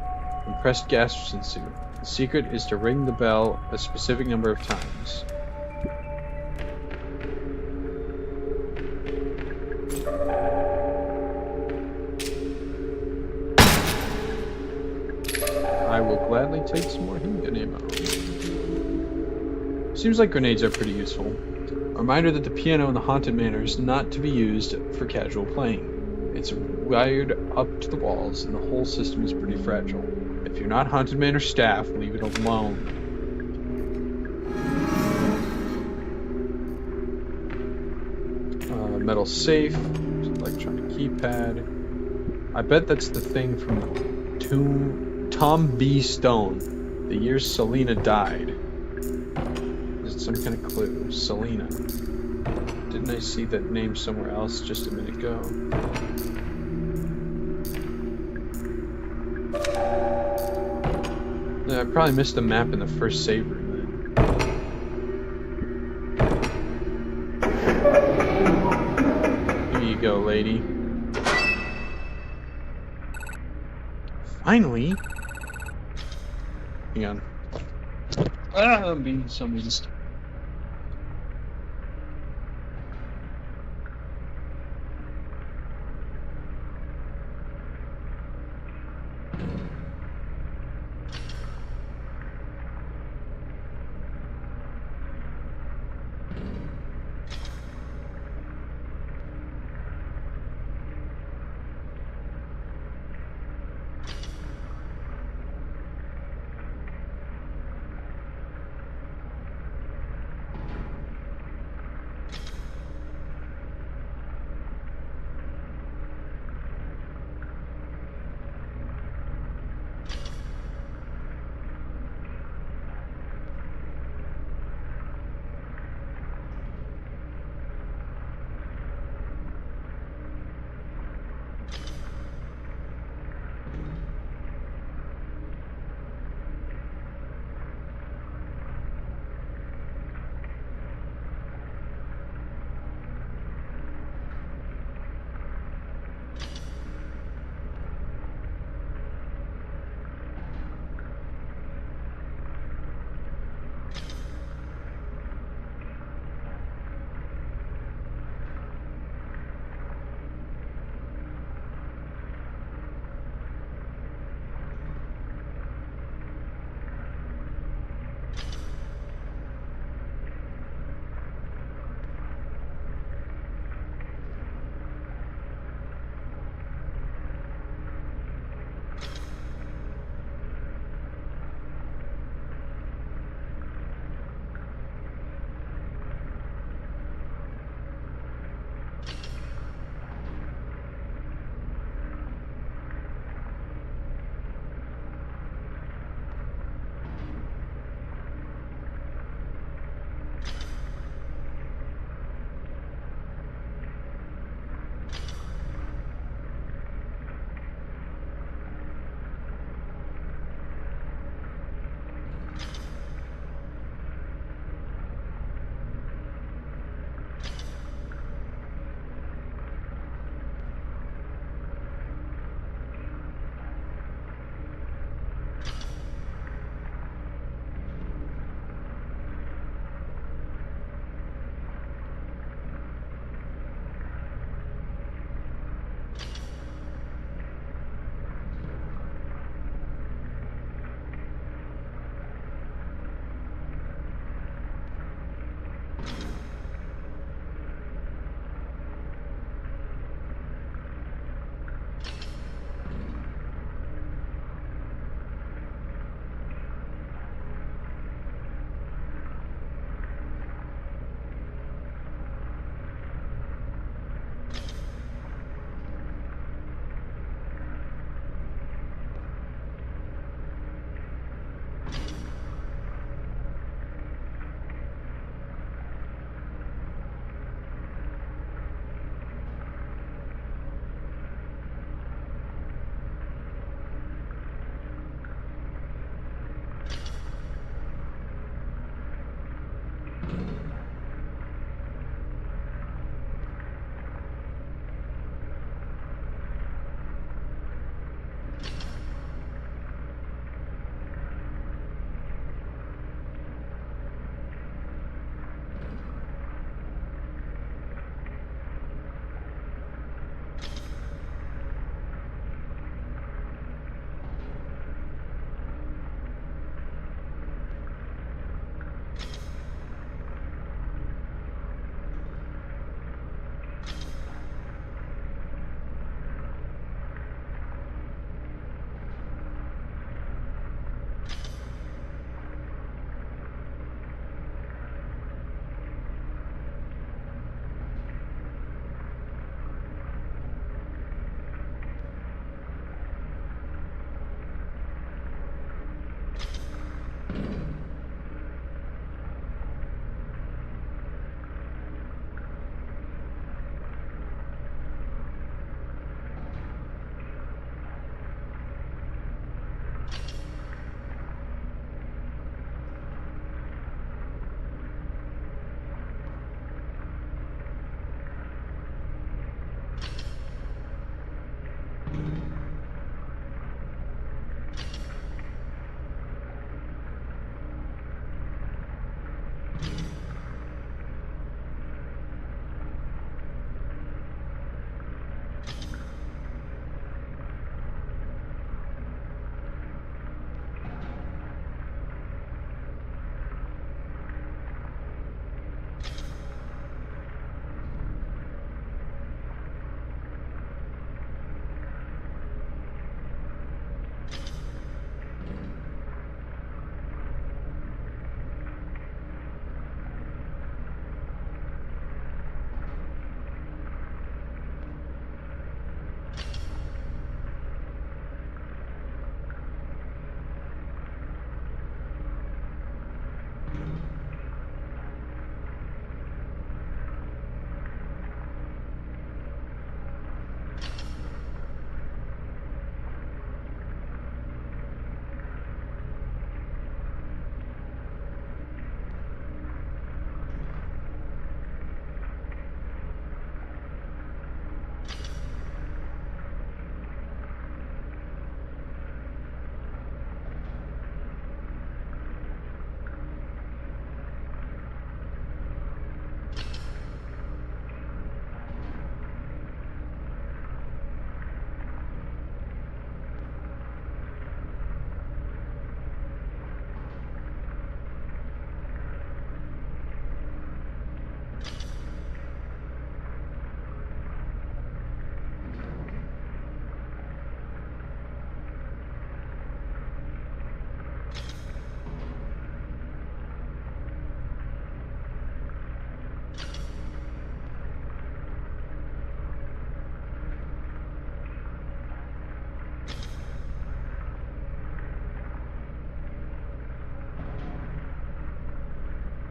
Impressed gasps ensue. The secret is to ring the bell a specific number of times. I will gladly take some more handgun ammo. Seems like grenades are pretty useful. A reminder that the piano in the haunted manor is not to be used for casual playing. It's wired up to the walls, and the whole system is pretty fragile. If you're not haunted manor staff, leave it alone. Metal safe, electronic keypad. I bet that's the thing from Tom B. Stone, the year Selena died. Is it some kind of clue? Selena. Didn't I see that name somewhere else just a minute ago? I probably missed the map in the first save room then. Here you go, lady. Finally! Hang on. I'm being so missed.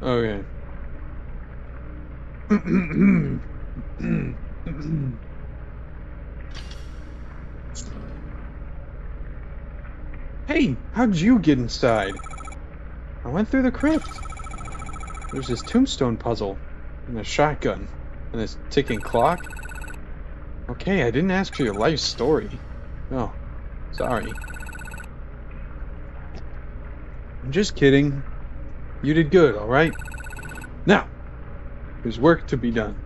Okay. Hey, how'd you get inside? I went through the crypt. There's this tombstone puzzle, and a shotgun, and this ticking clock. Okay, I didn't ask for your life story. Oh, sorry. I'm just kidding. You did good, alright? Now, there's work to be done.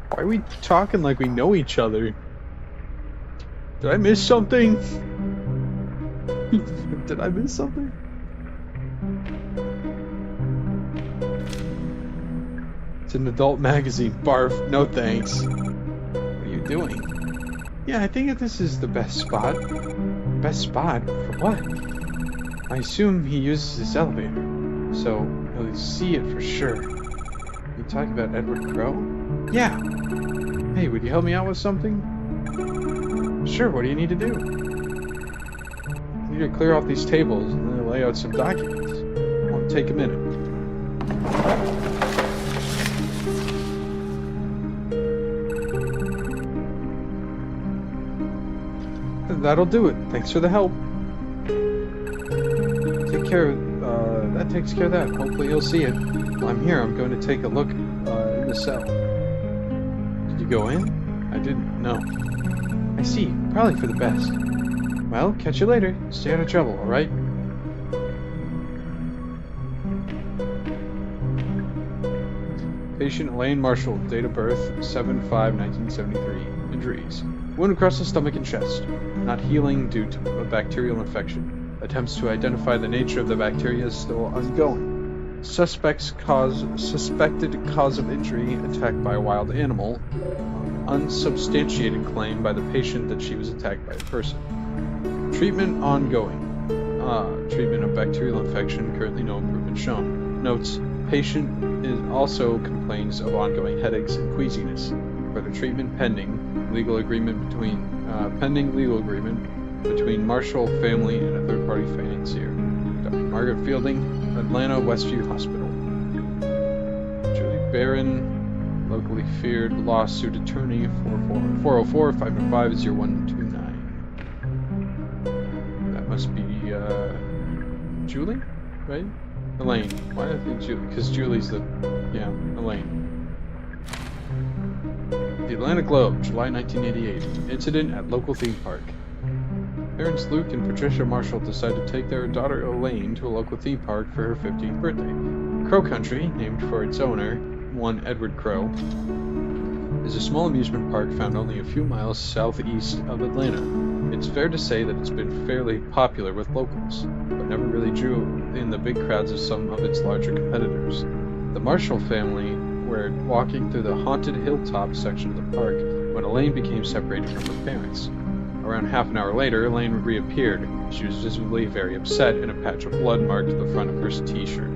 Why are we talking like we know each other? Did I miss something? Did I miss something? It's an adult magazine. Barf. No thanks. What are you doing? Yeah, I think that this is the best spot. Best spot? For what? I assume he uses this elevator, so he'll see it for sure. You talking about Edward Crow? Yeah. Hey, would you help me out with something? Sure, what do you need to do? I need to clear off these tables and then lay out some documents. It won't take a minute. That'll do it. Thanks for the help. That takes care of that. Hopefully you'll see it. While I'm here, I'm going to take a look in the cell. Did you go in? I didn't. No. I see. Probably for the best. Well, catch you later. Stay out of trouble, alright? Patient Elaine Marshall, date of birth 7/5/1973. Injuries: wound across the stomach and chest, not healing due to a bacterial infection. Attempts to identify the nature of the bacteria is still ongoing. Suspected cause of injury: attacked by a wild animal. Unsubstantiated claim by the patient that she was attacked by a person. Treatment ongoing. Treatment of bacterial infection, currently no improvement shown. Notes: patient also complains of ongoing headaches and queasiness. Further treatment pending. Legal agreement between Marshall family and a third-party financier. Dr. Margaret Fielding, Atlanta Westview Hospital. Julie Barron, locally feared lawsuit attorney, 404-505-0129. That must be Julie, right? Elaine. Why did I think Julie? Because Julie's Elaine. The Atlanta Globe, July 1988. Incident at local theme park. Parents Luke and Patricia Marshall decide to take their daughter Elaine to a local theme park for her 15th birthday. Crow Country, named for its owner, one Edward Crow, is a small amusement park found only a few miles southeast of Atlanta. It's fair to say that it's been fairly popular with locals, but never really drew in the big crowds of some of its larger competitors. The Marshall family were walking through the haunted hilltop section of the park when Elaine became separated from her parents. Around half an hour later, Elaine reappeared. She was visibly very upset, and a patch of blood marked the front of her t-shirt.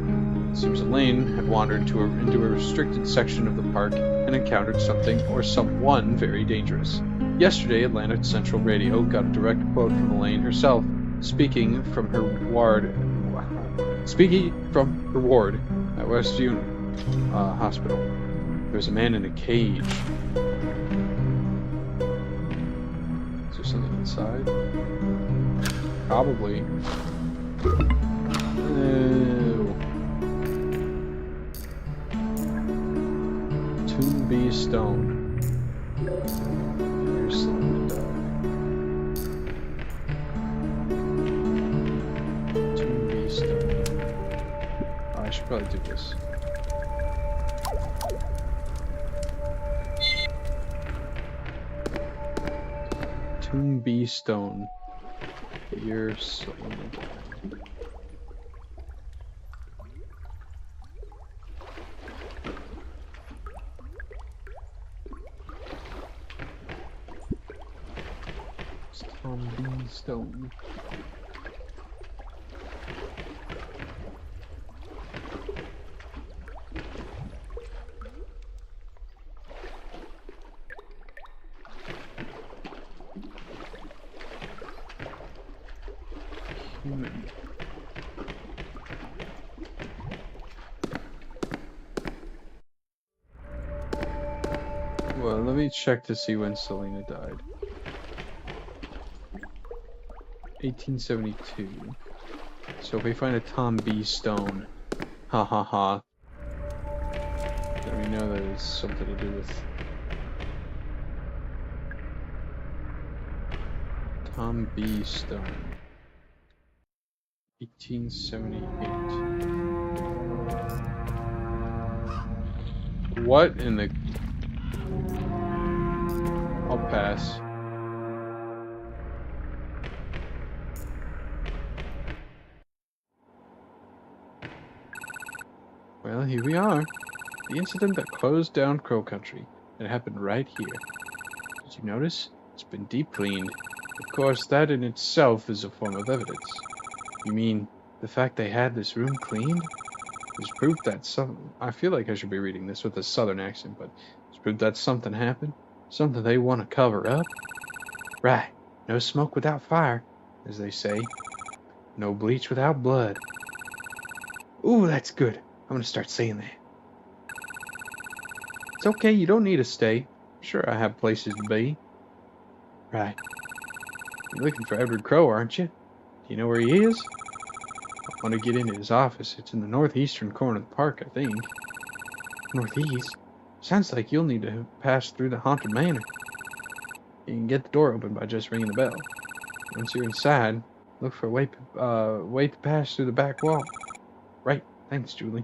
It seems Elaine had wandered into a restricted section of the park and encountered something or someone very dangerous. Yesterday, Atlanta Central Radio got a direct quote from Elaine herself, speaking from her ward at Westview Hospital. There's a man in a cage. Is there something inside? Probably. Ew. Tomb B Stone. You're slowly dying. Tomb B Stone. Oh, I should probably do this. Tomb B Stone. You're slowly dying. Tomb B Stone. Human. Well, let me check to see when Selena died. 1872. So if we find a Tom B. Stone, ha ha ha, then we know that it's something to do with Tom B. Stone. 1878. What in the... I'll pass. Well, here we are. The incident that closed down Crow Country. It happened right here. Did you notice? It's been deep cleaned. Of course, that in itself is a form of evidence. You mean the fact they had this room cleaned? There's proof that some... I feel like I should be reading this with a southern accent, but there's proof that something happened? Something they want to cover up? Right. No smoke without fire, as they say. No bleach without blood. Ooh, that's good. I'm gonna start saying that. It's okay, you don't need to stay. Sure, I have places to be. Right. You're looking for Edward Crow, aren't you? Do you know where he is? I want to get into his office. It's in the northeastern corner of the park, I think. Northeast? Sounds like you'll need to pass through the haunted manor. You can get the door open by just ringing the bell. Once you're inside, look for a way to pass through the back wall. Right. Thanks, Julie.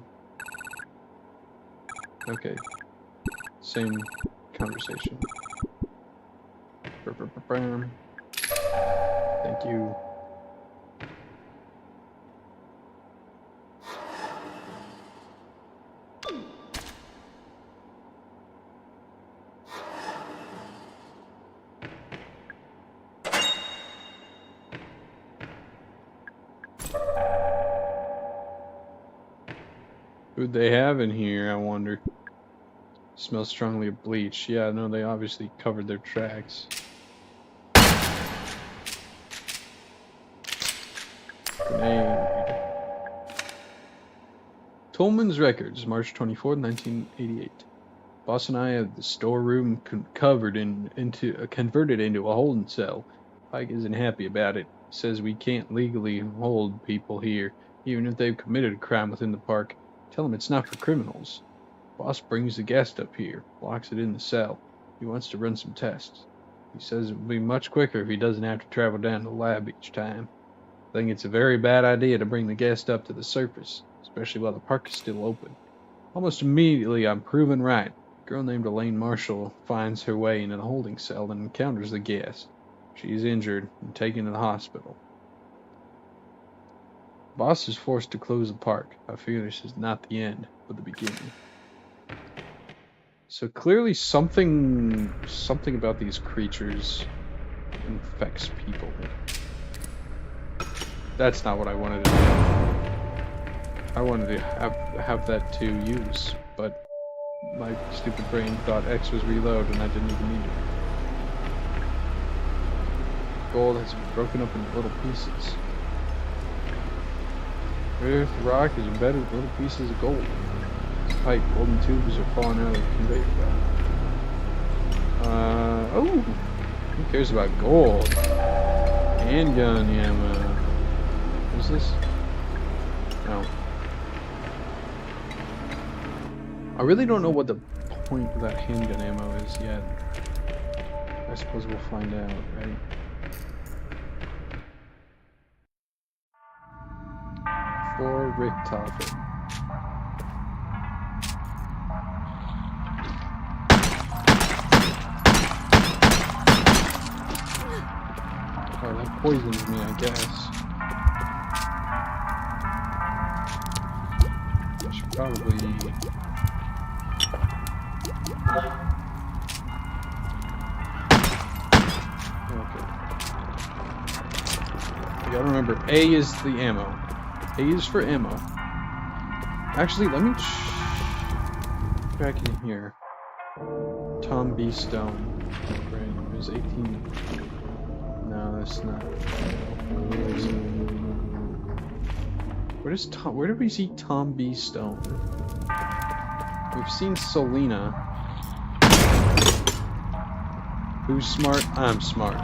Okay. Same conversation. Thank you. Who'd they have in here, I wonder? Smells strongly of bleach. Yeah, no, they obviously covered their tracks. Grenade. Tolman's Records, March 24th, 1988. Boss and I have the storeroom converted into a holding cell. Pike isn't happy about it. Says we can't legally hold people here, even if they've committed a crime within the park. Tell him it's not for criminals. Boss brings the guest up here, locks it in the cell. He wants to run some tests. He says it will be much quicker if he doesn't have to travel down to the lab each time. I think it's a very bad idea to bring the guest up to the surface, especially while the park is still open. Almost immediately, I'm proven right. A girl named Elaine Marshall finds her way into the holding cell and encounters the guest. She is injured and taken to the hospital. Boss is forced to close the park. I fear this is not the end, but the beginning. So clearly something about these creatures infects people. That's not what I wanted to do. I wanted to have that to use, but my stupid brain thought X was reload and I didn't even need it. Gold has been broken up into little pieces. Earth rock is embedded with little pieces of gold. This pipe, golden tubes are falling out of the conveyor belt. Oh! Who cares about gold? Handgun ammo. What's this? No. I really don't know what the point of that handgun ammo is yet. I suppose we'll find out, right? For Richtofen. Oh, that poisons me, I guess. I should probably... Okay. You gotta remember, A is the ammo. A is for ammo. Actually, let me back in here. Tom B. Stone. Right, it was 18. No, that's not. Where did we see Tom B. Stone? We've seen Selena. Who's smart? I'm smart.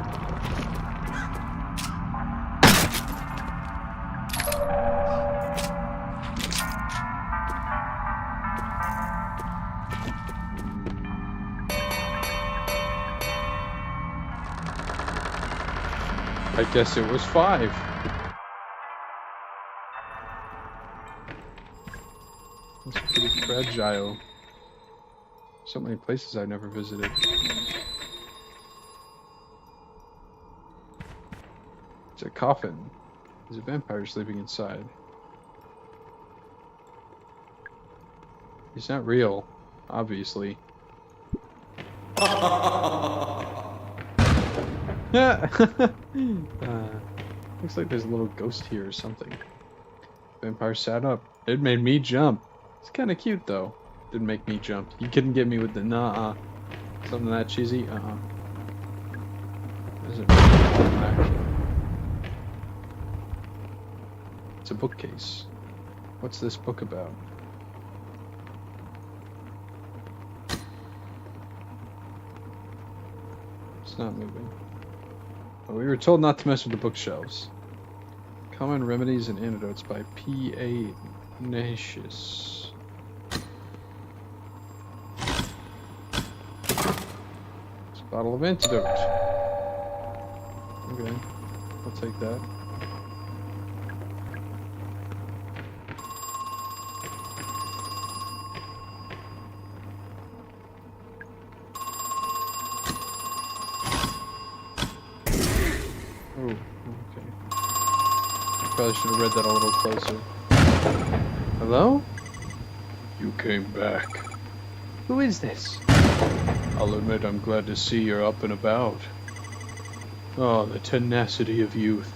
I guess it was 5. It's pretty fragile. So many places I've never visited. It's a coffin. There's a vampire sleeping inside. He's not real, obviously. Looks like there's a little ghost here or something. Vampire sat up. It made me jump. It's kind of cute though. Didn't make me jump. You couldn't get me with the nah. Something that cheesy. Is it? It's a bookcase. What's this book about? It's not moving. Oh, we were told not to mess with the bookshelves. Common Remedies and Antidotes by P.A. Ignatius. It's a bottle of antidote. Okay, I'll take that. Probably should have read that a little closer. Hello? You came back. Who is this? I'll admit I'm glad to see you're up and about. Oh, the tenacity of youth.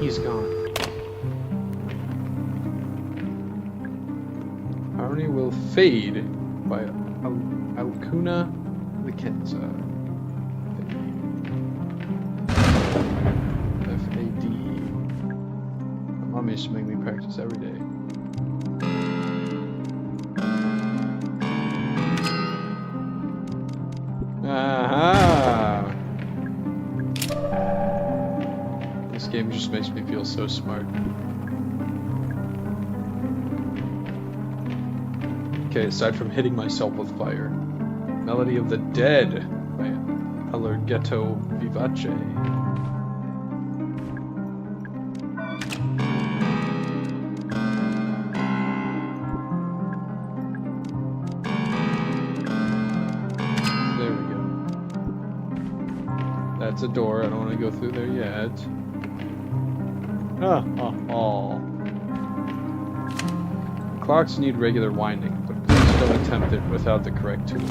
He's gone. Harmony will fade by Alcuna Licenza. Mom used to make me practice every day. Aha! This game just makes me feel so smart. Okay, aside from hitting myself with fire, Melody of the Dead by Allarghetto Vivace. That's a door. I don't want to go through there yet. Clocks need regular winding, but please don't attempt it without the correct tool.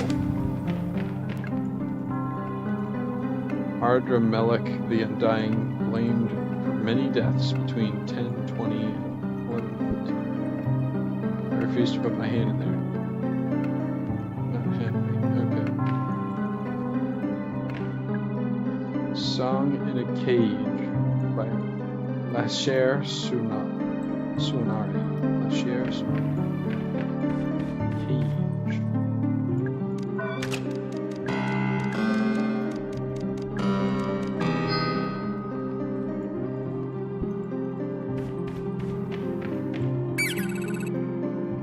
Ardra Melek, the Undying, blamed for many deaths between 1020 and 1115. I refuse to put my hand in there. Song in a Cage by Lasher Sunari. Lasher Sunari. Cage.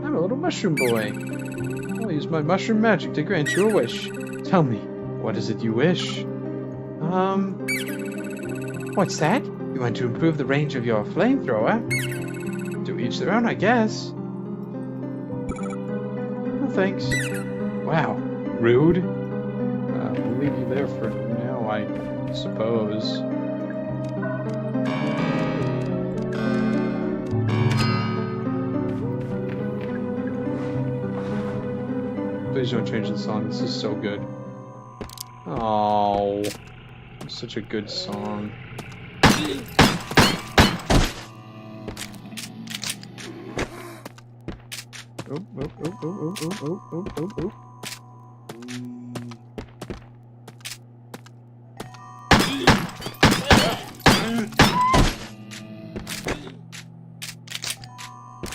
I'm a little mushroom boy. I'll use my mushroom magic to grant you a wish. Tell me, what is it you wish? What's that? You want to improve the range of your flamethrower? To each their own, I guess. No thanks. Wow, rude. We'll leave you there for now, I suppose. Please don't change the song. This is so good. Oh, such a good song. Oh.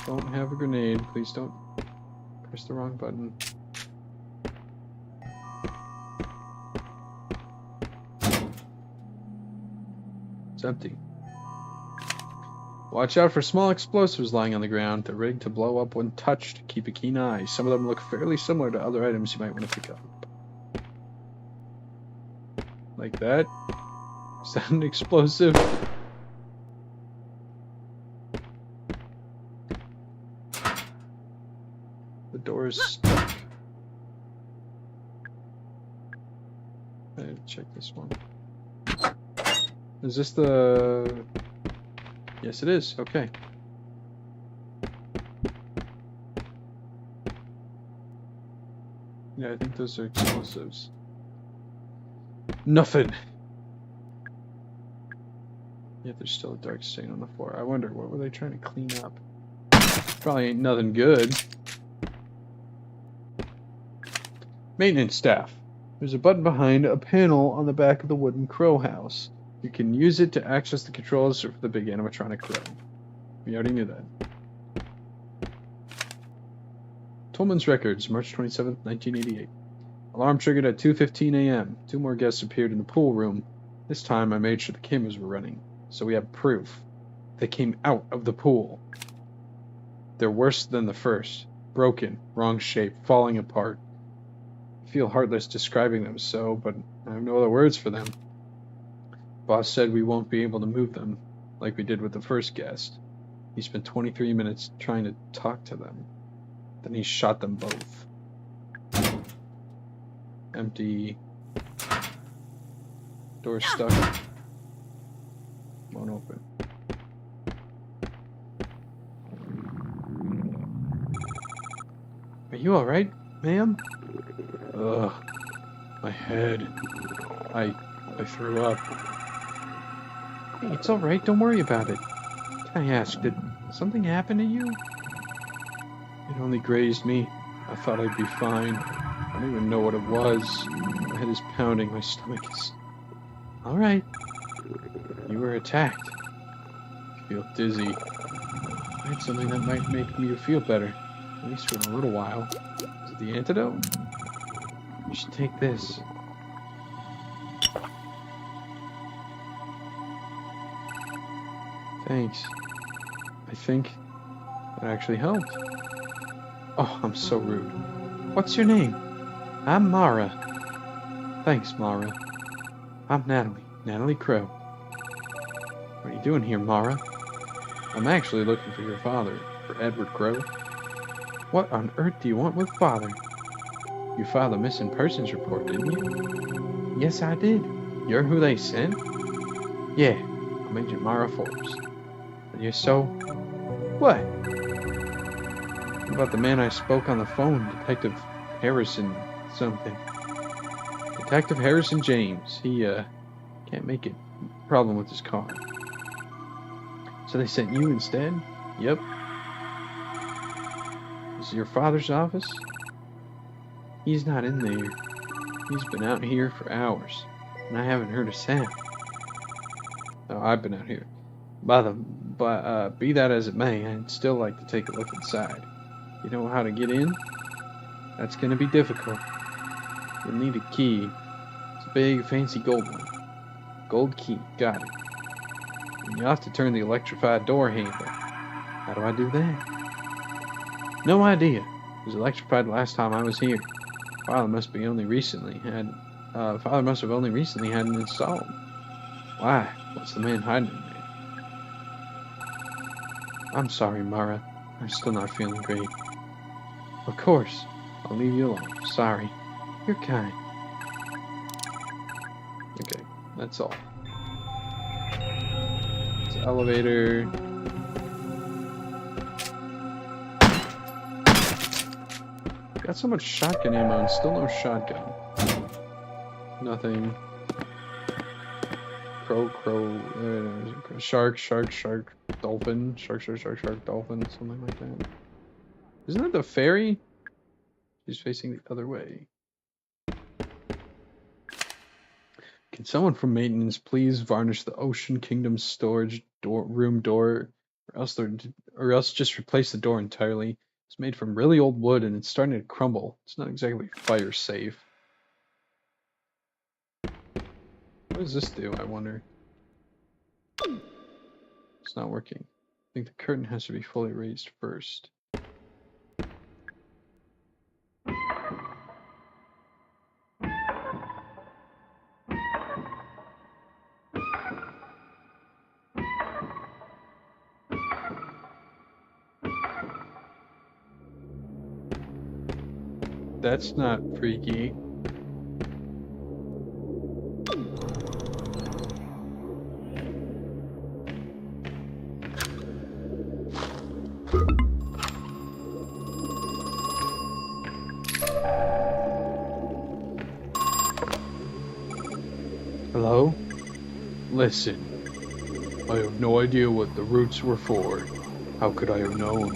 Don't have a grenade. Please don't press the wrong button. It's empty. Watch out for small explosives lying on the ground. They're rigged to blow up when touched. Keep a keen eye. Some of them look fairly similar to other items you might want to pick up. Like that? Is that an explosive? The door is stuck. I need to check this one. Is this the... Yes, it is. Okay. Yeah, I think those are explosives. Nothing. Yeah, there's still a dark stain on the floor. I wonder, what were they trying to clean up? Probably ain't nothing good. Maintenance staff. There's a button behind a panel on the back of the wooden crow house. You can use it to access the controls for the big animatronic crow. We already knew that. Tolman's Records, March 27th, 1988. Alarm triggered at 2:15 a.m. 2 more guests appeared in the pool room. This time I made sure the cameras were running, so we have proof. They came out of the pool. They're worse than the first. Broken, wrong shape, falling apart. I feel heartless describing them so, but I have no other words for them. Boss said we won't be able to move them, like we did with the first guest. He spent 23 minutes trying to talk to them. Then he shot them both. Empty. Door stuck. Won't open. Are you alright, ma'am? Ugh. My head. I threw up. Hey, it's alright, don't worry about it. Can I ask, did something happen to you? It only grazed me. I thought I'd be fine. I don't even know what it was. My head is pounding, my stomach is... Alright. You were attacked. I feel dizzy. I had something that might make me feel better. At least for a little while. Is it the antidote? You should take this. Thanks. I think that actually helped. Oh, I'm so rude. What's your name? I'm Mara. Thanks, Mara. I'm Natalie. Natalie Crow. What are you doing here, Mara? I'm actually looking for your father, for Edward Crow. What on earth do you want with father? You filed a missing persons report, didn't you? Yes, I did. You're who they sent? Yeah, I'm Agent Mara Forbes. And you're so... What? What about the man I spoke on the phone, Detective Harrison something? Detective Harrison James. He, can't make it. Problem with his car. So they sent you instead? Yep. Is it your father's office? He's not in there. He's been out here for hours, and I haven't heard a sound. Oh, I've been out here. Be that as it may, I'd still like to take a look inside. You know how to get in? That's gonna be difficult. You'll need a key. It's a big, fancy gold one. Gold key, got it. And you'll have to turn the electrified door handle. How do I do that? No idea. It was electrified last time I was here. Father must have only recently had it installed. Why? What's the man hiding in there? I'm sorry, Mara. I'm still not feeling great. Of course. I'll leave you alone. Sorry. You're kind. Okay, that's all. It's an elevator. Got so much shotgun ammo and still no shotgun. Nothing. Shark, dolphin. Shark, dolphin. Something like that. Isn't that the ferry? She's facing the other way. Can someone from maintenance please varnish the Ocean Kingdom storage room door, or else just replace the door entirely? It's made from really old wood and it's starting to crumble. It's not exactly fire safe. What does this do, I wonder? It's not working. I think the curtain has to be fully raised first. That's not freaky. Hello? Listen. I have no idea what the roots were for. How could I have known?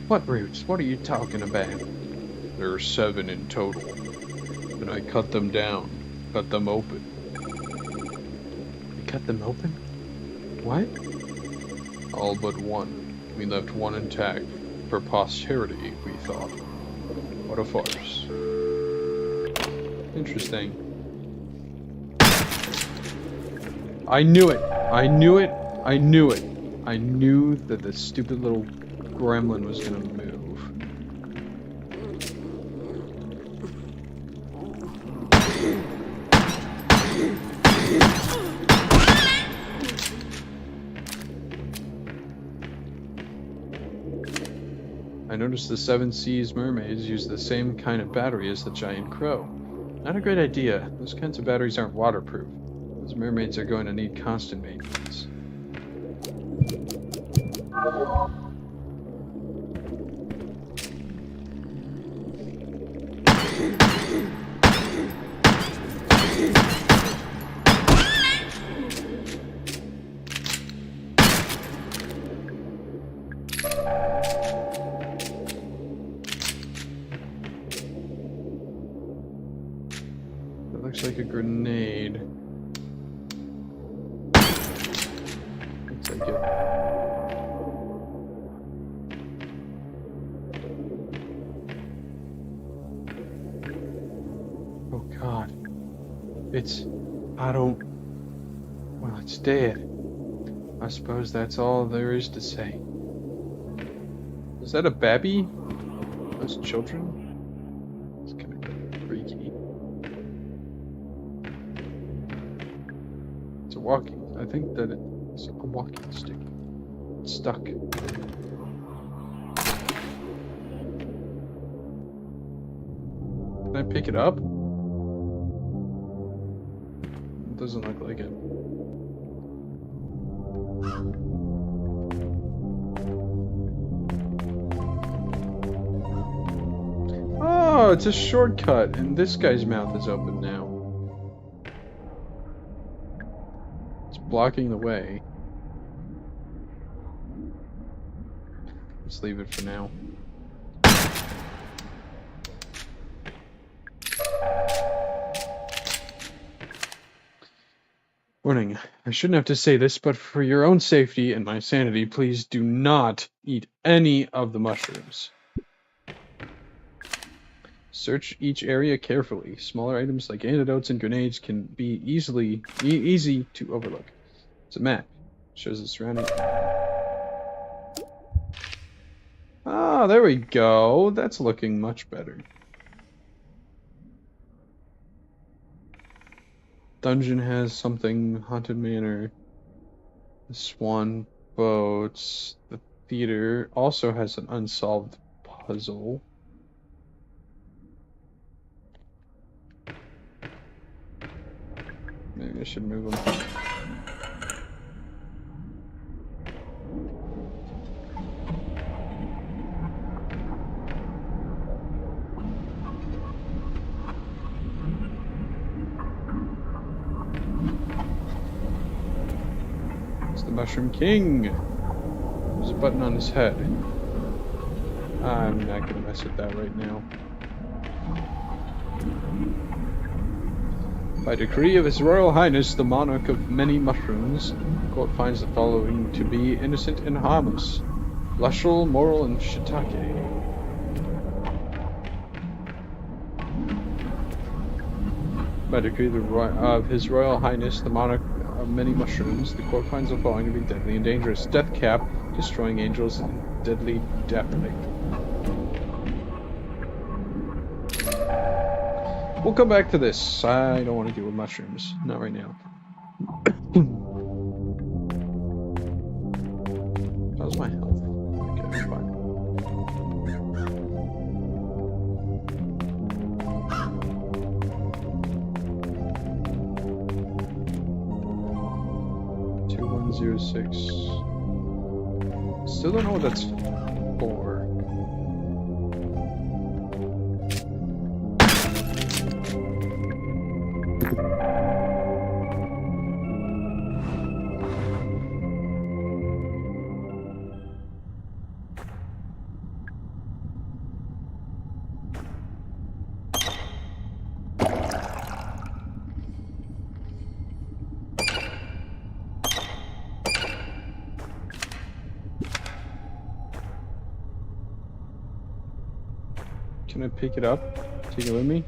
What roots? What are you talking about? There are 7 in total. And I cut them down. Cut them open. You cut them open? What? All but one. We left one intact. For posterity, we thought. What a farce. Interesting. I knew it! I knew it! I knew it! I knew that this stupid little gremlin was gonna move. I noticed the 7 Seas mermaids use the same kind of battery as the giant crow. Not a great idea. Those kinds of batteries aren't waterproof. Those mermaids are going to need constant maintenance. That looks like a grenade. Looks like it. Oh God. Well, it's dead. I suppose that's all there is to say. Is that a babby? Those children? It's kind of freaky. It's a walking. I think that it's a walking stick. It's stuck. Can I pick it up? It doesn't look like it. Oh, it's a shortcut, and this guy's mouth is open now. It's blocking the way. Let's leave it for now. Warning, I shouldn't have to say this, but for your own safety and my sanity, please do not eat any of the mushrooms. Search each area carefully. Smaller items like antidotes and grenades can be easy to overlook. It's a map. It shows the surrounding. Ah, there we go. That's looking much better. Dungeon has something. Haunted Manor. The Swan Boats. The theater also has an unsolved puzzle. Maybe I should move them. It's the Mushroom King. There's a button on his head. I'm not gonna mess with that right now. By decree of His Royal Highness, the Monarch of Many Mushrooms, the court finds the following to be innocent and harmless: Lushel, Moral, and Shiitake. By decree of His Royal Highness, the Monarch of many mushrooms. The court finds the following to be deadly and dangerous: death cap, destroying angels, and deadly dappling. We'll come back to this. I don't want to deal with mushrooms. Not right now. How's my health? Okay, I'm fine. Still don't know what that's for. Can I pick it up? Take it with me?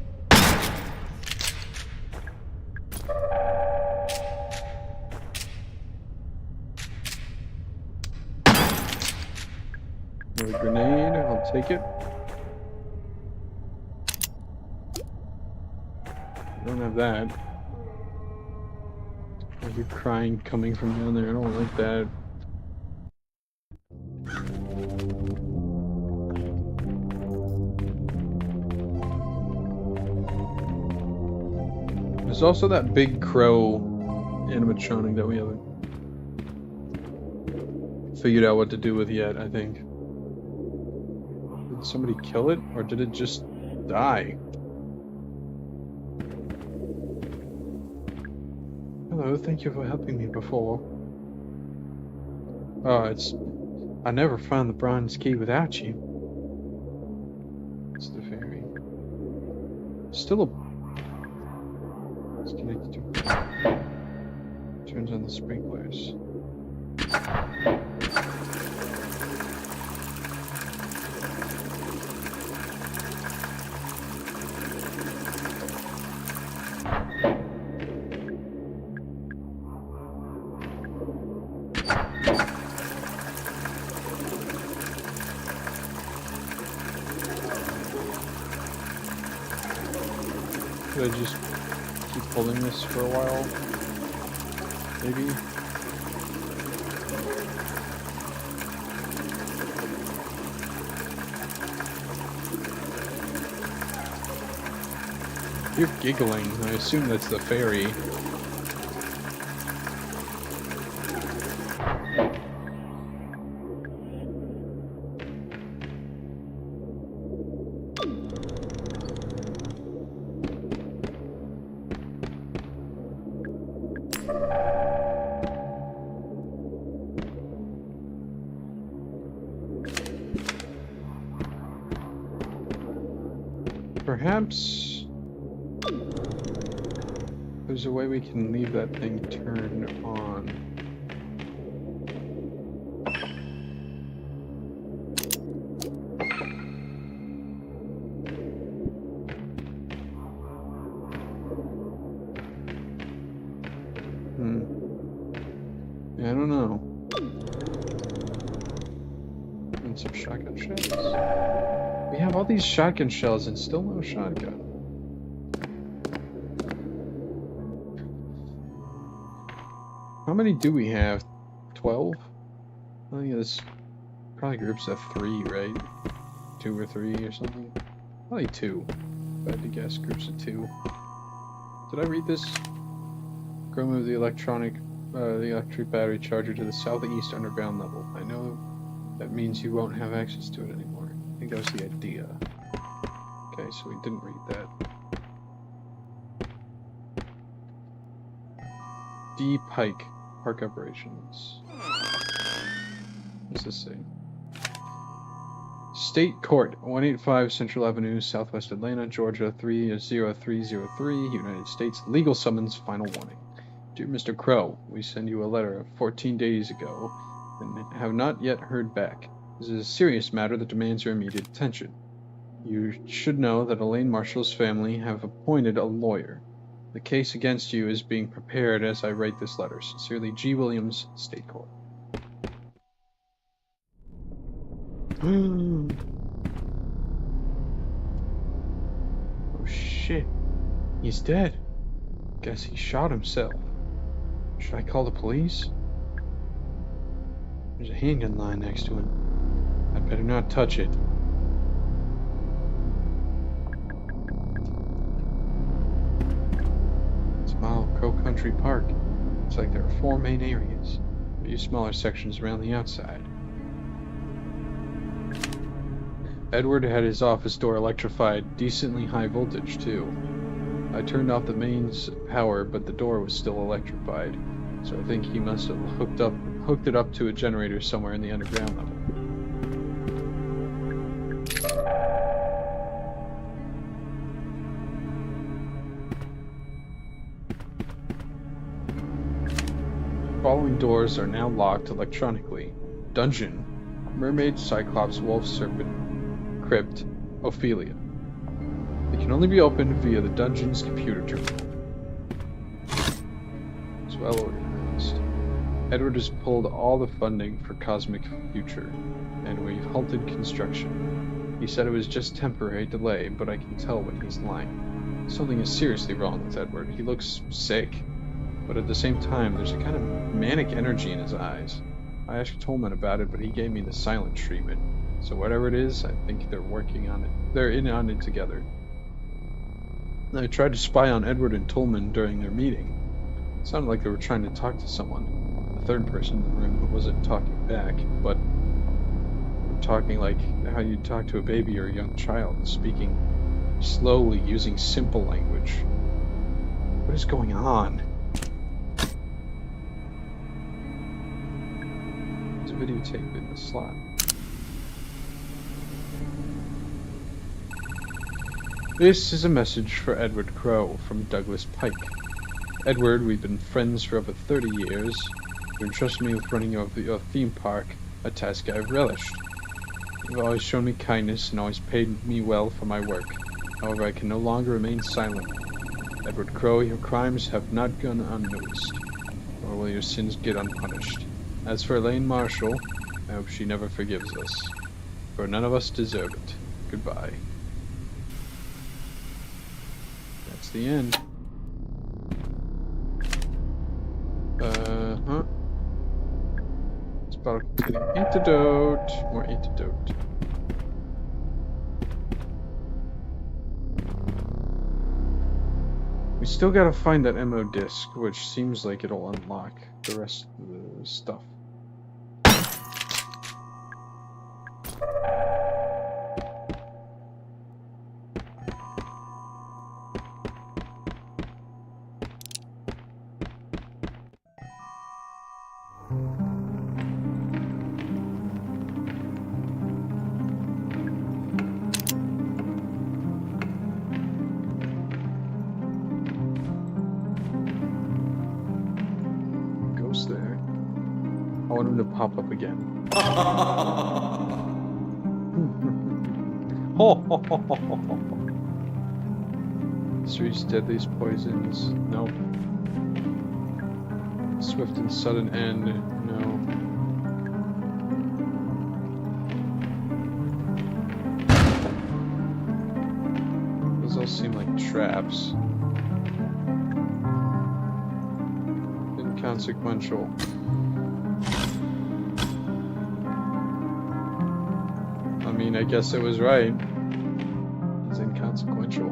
Another grenade, I'll take it. I don't have that. I hear crying coming from down there. I don't like that. There's also that big crow animatronic that we haven't figured out what to do with yet, I think. Did somebody kill it, or did it just die? Hello, thank you for helping me before. Oh, I never found the bronze key without you. It's the fairy. Still a... It's connected to... Turns on the sprinklers. Should I just keep pulling this for a while? Maybe? You're giggling. I assume that's the fairy. Perhaps there's a way we can leave that thing turned on. Yeah, I don't know. And some shotgun shells. We have all these shotgun shells and still no shotgun. How many do we have? 12? I think this probably groups of 3, right? 2 or 3 or something. Probably 2. If I had to guess, groups of 2. Did I read this? Go move the electric battery charger to the southeast underground level. I know that means you won't have access to it anymore. I think that was the idea. Okay, so we didn't read that. D. Pike, Park Operations. What's this say? State Court, 185 Central Avenue, Southwest Atlanta, Georgia, 30303, United States. Legal summons, final warning. Dear Mr. Crow, we send you a letter 14 days ago and have not yet heard back. This is a serious matter that demands your immediate attention. You should know that Elaine Marshall's family have appointed a lawyer. The case against you is being prepared as I write this letter. Sincerely, G. Williams, State Court. Oh shit. He's dead. Guess he shot himself. Should I call the police? There's a handgun lying next to him. I better not touch it. It's Mile Crow Country Park. It's like there are 4 main areas. A few smaller sections around the outside. Edward had his office door electrified, decently high voltage too. I turned off the mains power, but the door was still electrified, so I think he must have hooked it up to a generator somewhere in the underground level. Following doors are now locked electronically. Dungeon: Mermaid, Cyclops, Wolf, Serpent, Crypt, Ophelia. They can only be opened via the dungeon's computer terminal. It's well organized. Edward has pulled all the funding for Cosmic Future, and we've halted construction. He said it was just temporary delay, but I can tell when he's lying. Something is seriously wrong with Edward. He looks sick, but at the same time, there's a kind of manic energy in his eyes. I asked Tolman about it, but he gave me the silent treatment. So whatever it is, I think they're working on it. They're in on it together. I tried to spy on Edward and Tolman during their meeting. It sounded like they were trying to talk to someone. The third person in the room wasn't talking back, but talking like how you'd talk to a baby or a young child, speaking slowly, using simple language. What is going on? There's a videotape in the slot. This is a message for Edward Crow from Douglas Pike. Edward, we've been friends for over 30 years. You entrusted me with running your theme park, a task I've relished. You've always shown me kindness and always paid me well for my work. However, I can no longer remain silent. Edward Crow, your crimes have not gone unnoticed, nor will your sins get unpunished. As for Elaine Marshall, I hope she never forgives us, for none of us deserve it. Goodbye. That's the end. It's about getting antidote. More antidote. We still gotta find that MO disc, which seems like it'll unlock the rest of the stuff. There. I want him to pop up again. Three's deadliest poisons. Nope. Swift and sudden end. No. Those all seem like traps. Inconsequential. I mean, I guess it was right. It's inconsequential.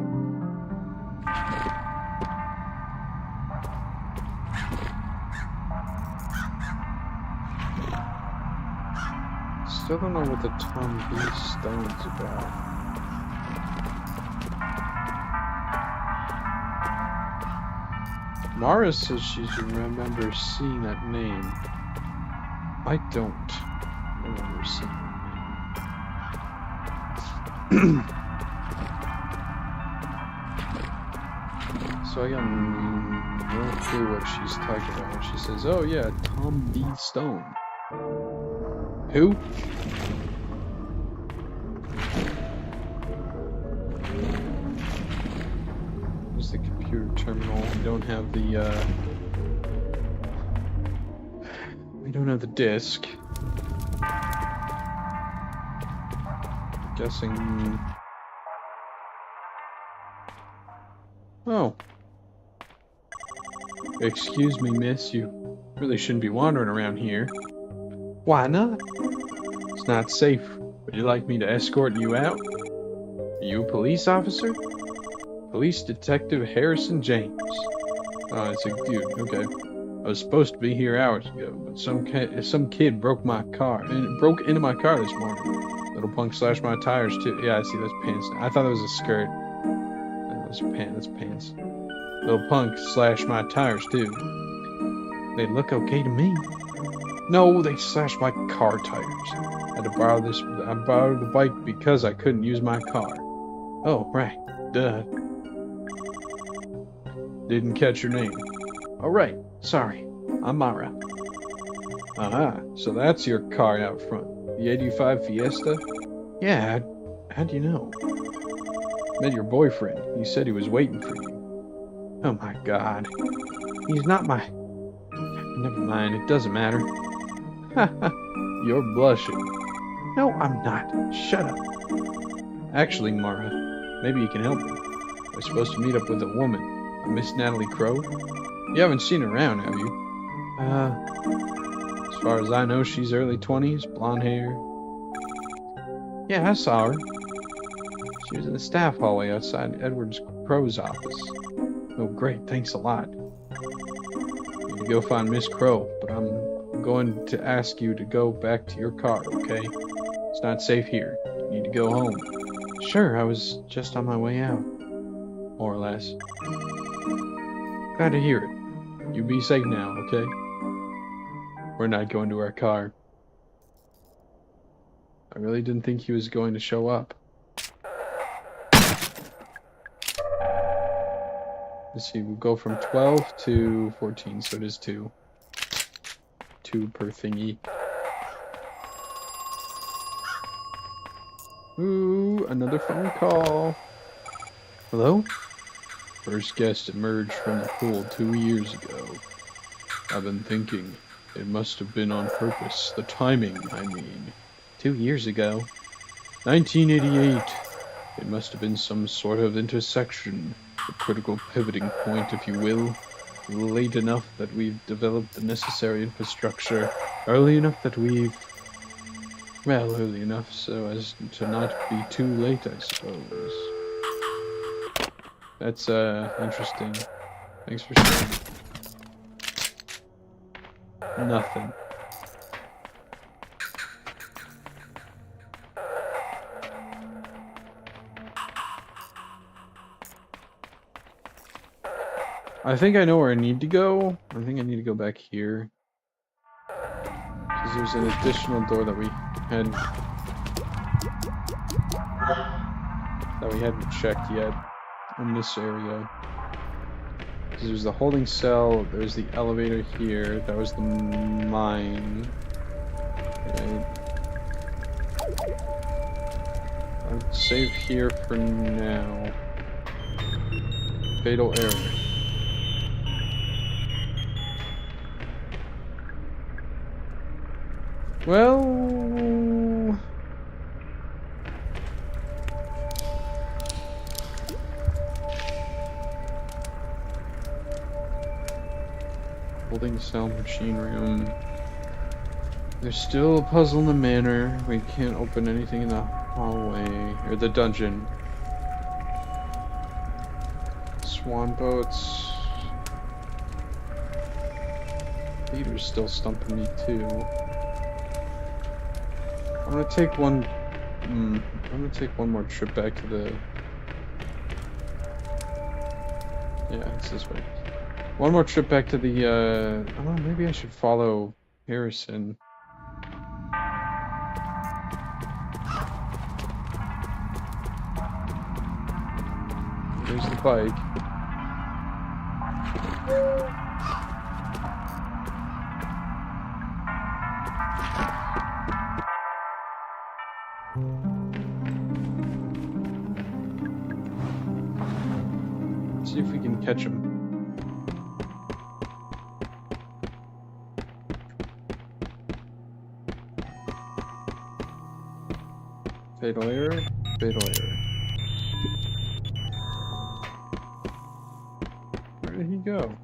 Still don't know what the Tom B. Stone's about. Mara says she remembers seeing that name. I don't remember seeing that name. So I got no clue what she's talking about when she says, oh yeah, Tom B. Stone. Who? Who's the computer? computer terminal. We don't have the, we don't have the disk. Guessing... Oh. Excuse me, miss, you really shouldn't be wandering around here. Why not? It's not safe. Would you like me to escort you out? Are you a police officer? Police Detective Harrison James. Oh, it's a dude. Okay. I was supposed to be here hours ago, but some kid broke my car and broke into my car this morning. Little punk slashed my tires too. Yeah, I see those pants. I thought that was a skirt. No, those are pants. That's pants. Little punk slashed my tires too. They look okay to me. No, they slashed my car tires. I borrowed the bike because I couldn't use my car. Oh, right. Duh. Didn't catch your name. Oh, right. Sorry. I'm Mara. Aha. So that's your car out front. The 85 Fiesta? Yeah. How'd you know? Met your boyfriend. He said he was waiting for you. Oh, my God. He's not my... Never mind. It doesn't matter. Haha. You're blushing. No, I'm not. Shut up. Actually, Mara, maybe you can help me. We're supposed to meet up with a woman, a Miss Natalie Crow. You haven't seen her around, have you? As far as I know, she's early 20s, blonde hair. Yeah, I saw her. She was in the staff hallway outside Edward Crow's office. Oh, great, thanks a lot. Need to go find Miss Crow, but I'm going to ask you to go back to your car, okay? It's not safe here. You need to go home. Sure, I was just on my way out. More or less. Glad to hear it. You be safe now, okay? We're not going to our car. I really didn't think he was going to show up. Let's see, we'll go from 12 to 14, so it is 2. 2 per thingy. Ooh, another phone call. Hello? First guest emerged from the pool 2 years ago. I've been thinking, it must have been on purpose. The timing, I mean. 2 years ago? 1988. It must have been some sort of intersection. A critical pivoting point, if you will. Late enough that we've developed the necessary infrastructure. Early enough that we've... Well, early enough so as to not be too late, I suppose. That's, interesting. Thanks for sharing. Nothing. I think I know where I need to go. I think I need to go back here. Because there's an additional door that we hadn't checked yet in this area. Because there's the holding cell, there's the elevator here, that was the mine. Right. I'll save here for now. Fatal error. Well... Holding cell, machine room. There's still a puzzle in the manor. We can't open anything in the hallway, or the dungeon. Swan boats. Peter's still stumping me too. I'm gonna take one. I'm gonna take one more trip back to the. Yeah, it's this way. One more trip back to the. Oh, maybe I should follow Harrison. There's the bike. See if we can catch him. Fatal error. Fatal error. Where did he go?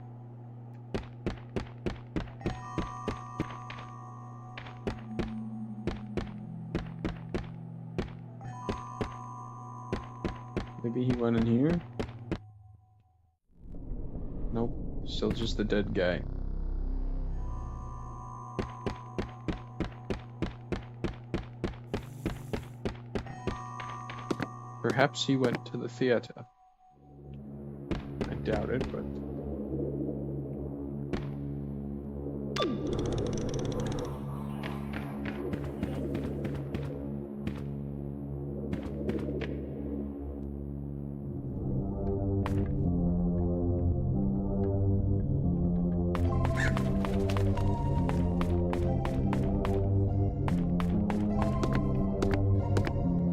Maybe he went in here? Nope, still just a dead guy. Perhaps he went to the theater. I doubt it, but...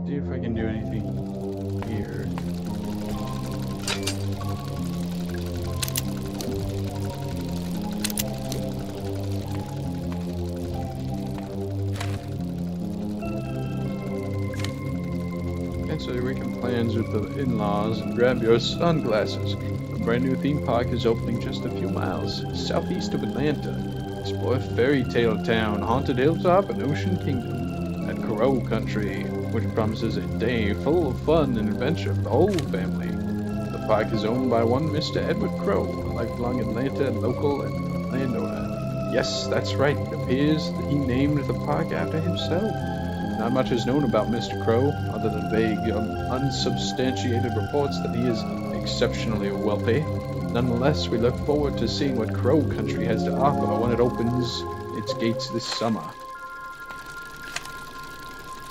see if I can do anything here. So you're making plans with the in-laws and grab your sunglasses. A brand new theme park is opening just a few miles southeast of Atlanta. Explore Fairy Tale Town, Haunted Hilltop, and Ocean Kingdom at Crow Country, which promises a day full of fun and adventure for the whole family. The park is owned by one Mr. Edward Crow, a lifelong Atlanta local and landowner. Yes, that's right. It appears that he named the park after himself. Not much is known about Mr. Crow, other than vague, unsubstantiated reports that he is exceptionally wealthy. Nonetheless, we look forward to seeing what Crow Country has to offer when it opens its gates this summer.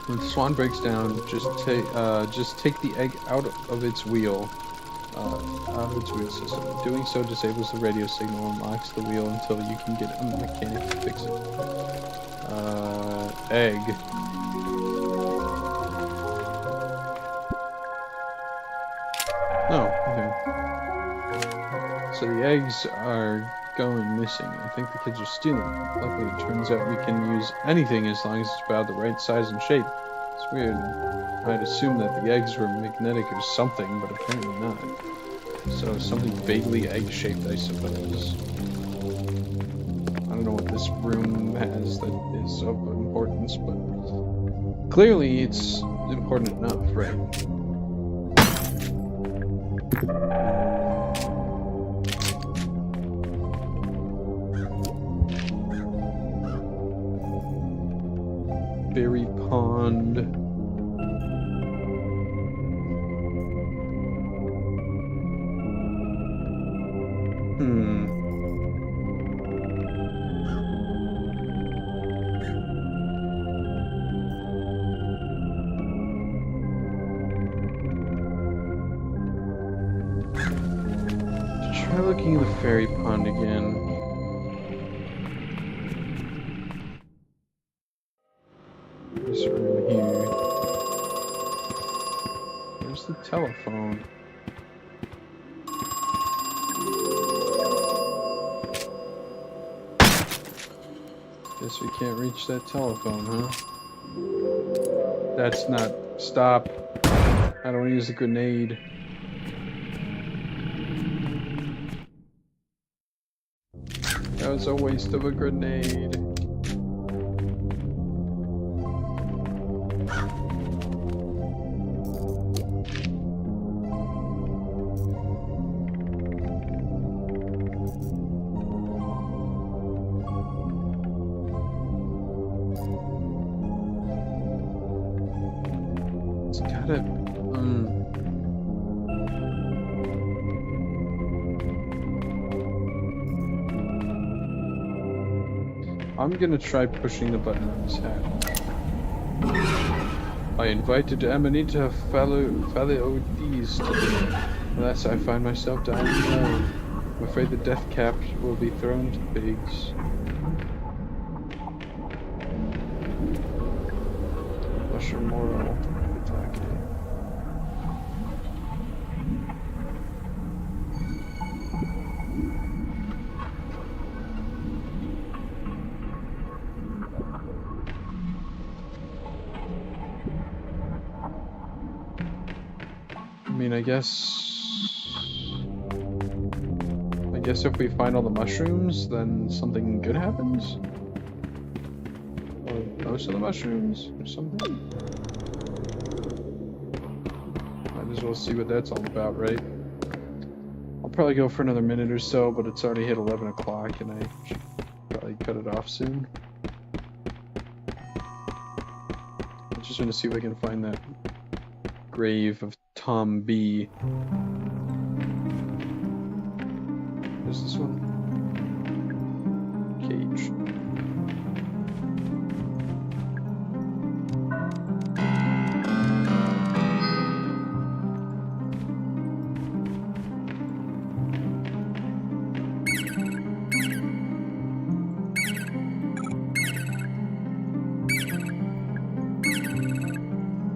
When the swan breaks down, just take the egg out of its wheel, system. Doing so disables the radio signal and locks the wheel until you can get a mechanic to fix it. Egg. Oh, okay. So the eggs are going missing. I think the kids are stealing them. Luckily, it turns out we can use anything as long as it's about the right size and shape. It's weird. I'd assume that the eggs were magnetic or something, but apparently not. So something vaguely egg-shaped, I suppose. I don't know what this room has that is of importance, but clearly it's important enough, right? Berry Pond. Try looking at the fairy pond again. This room here. Where's the telephone? Guess we can't reach that telephone, huh? That's not... Stop. I don't use a grenade. That was a waste of a grenade. It's gotta... I'm gonna try pushing the button on his hat. I invited Amanita Phalides to dinner. Unless I find myself dying alone. I'm afraid the death cap will be thrown to the pigs. Usher Moral. mean, I guess if we find all the mushrooms, then something good happens? Or most of the mushrooms, or something? Might as well see what that's all about, right? I'll probably go for another minute or so, but it's already hit 11 o'clock, and I should probably cut it off soon. I just want to see if I can find that grave of Tom B. Is this one? Cage.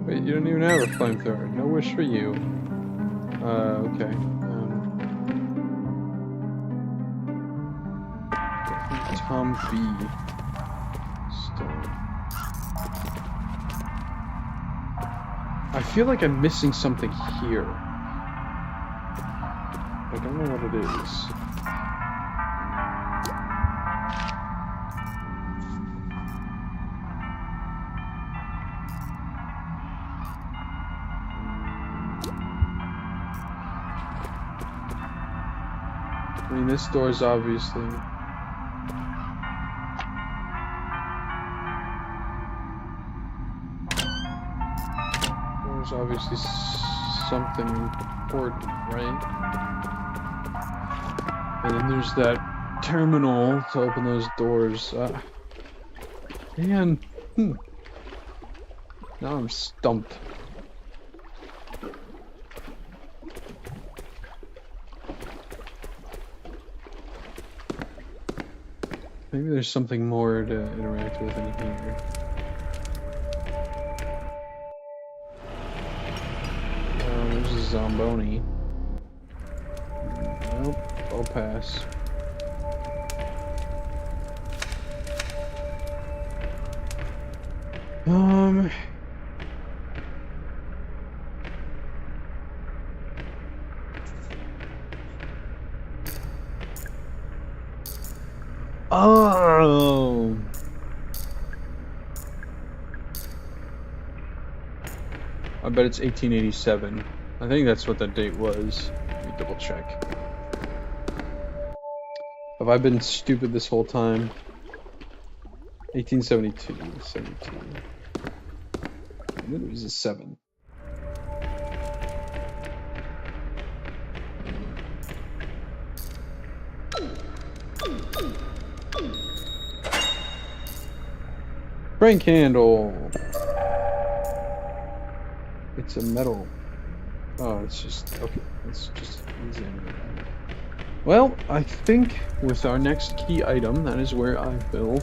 Wait, you don't even have a flamethrower. No wish for you. Okay. Tom B. Stone. I feel like I'm missing something here. I don't know what it is. I mean, this door is obviously... There's obviously something important, right? And then there's that terminal to open those doors. Man, now I'm stumped. Maybe there's something more to interact with in here. There's a Zomboni. Nope, I'll pass. Oh! I bet it's 1887. I think that's what that date was. Let me double check. Have I been stupid this whole time? 1872. 72. I knew it was a 7. Crank handle. It's a metal. Oh, it's just okay. It's just easy. Well, I think with our next key item, that is where I will.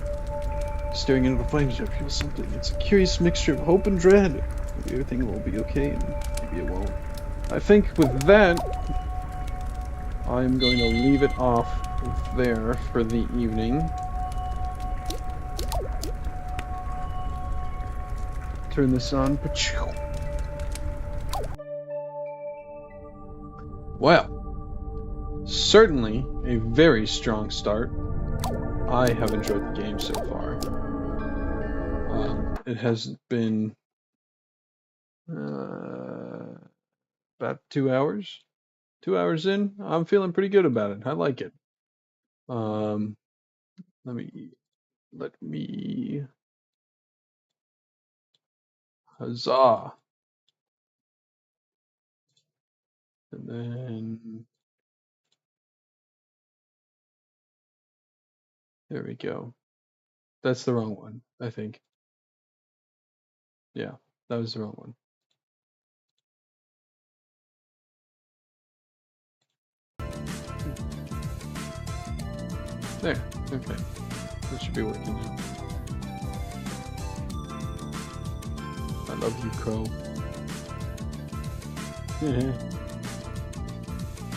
Staring into the flames, I feel something. It's a curious mixture of hope and dread. Maybe everything will be okay, and maybe it won't. I think with that, I'm going to leave it off there for the evening. Turn this on. Well, certainly a very strong start. I have enjoyed the game so far. It has been about 2 hours. 2 hours in, I'm feeling pretty good about it. I like it. Let me. Huzzah! And then there we go. That's the wrong one, I think. Yeah, that was the wrong one. There, okay. That should be working now. I love you, Crow.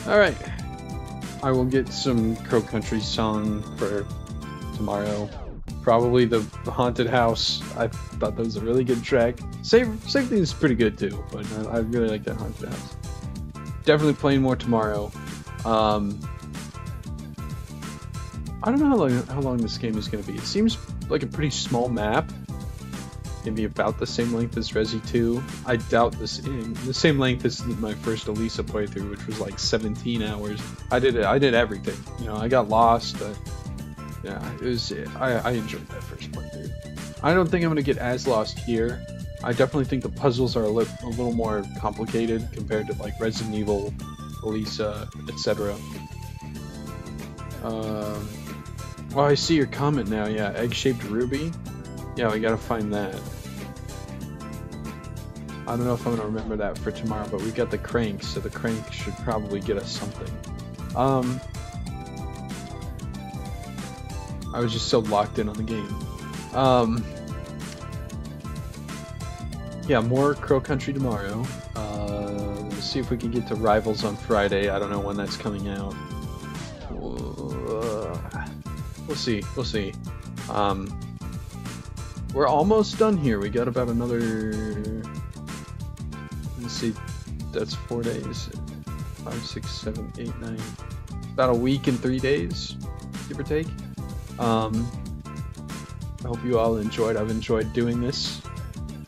Alright. I will get some Crow Country song for tomorrow. Probably the Haunted House. I thought that was a really good track. Safety is pretty good too, but I really like that Haunted House. definitely playing more tomorrow. I don't know how long this game is going to be. It seems like a pretty small map. Maybe about the same length as Resi 2. I doubt the same length as my first Elisa playthrough, which was like 17 hours. I did everything. You know, I got lost. Yeah, it was. I enjoyed that first playthrough. I don't think I'm gonna get as lost here. I definitely think the puzzles are a little more complicated compared to like Resident Evil, Elisa, etc. Well, I see your comment now. Yeah, egg-shaped ruby. Yeah, we gotta find that. I don't know if I'm gonna remember that for tomorrow, but we got the crank, so the crank should probably get us something. I was just so locked in on the game. Yeah, more Crow Country tomorrow. Let's see if we can get to Rivals on Friday. I don't know when that's coming out. We'll see. We'll see. We're almost done here. We got about another... Let's see. That's 4 days. 5, 6, 7, 8, 9. About a week and 3 days, give or take. I hope you all enjoyed. I've enjoyed doing this.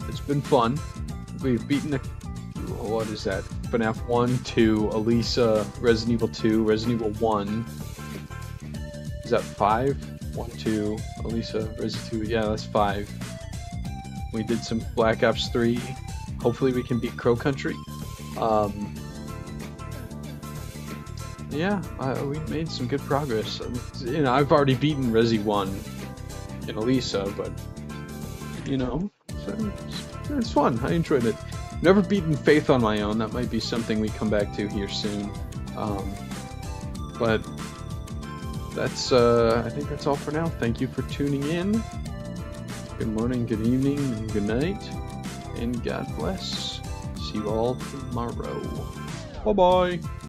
It's been fun. We've beaten the... What is that? FNAF 1, 2, Elisa, Resident Evil 2, Resident Evil 1. Is that 5? 1, 2, Elisa, Resident 2. Yeah, that's 5. We did some Black Ops 3. Hopefully we can beat Crow Country. Yeah, we made some good progress. You know, I've already beaten Resi 1 in Elisa, but you know, it's fun. I enjoyed it. Never beaten Faith on my own. That might be something we come back to here soon. But that's I think that's all for now. Thank you for tuning in. Good morning, good evening, and good night. And God bless. See you all tomorrow. Bye-bye.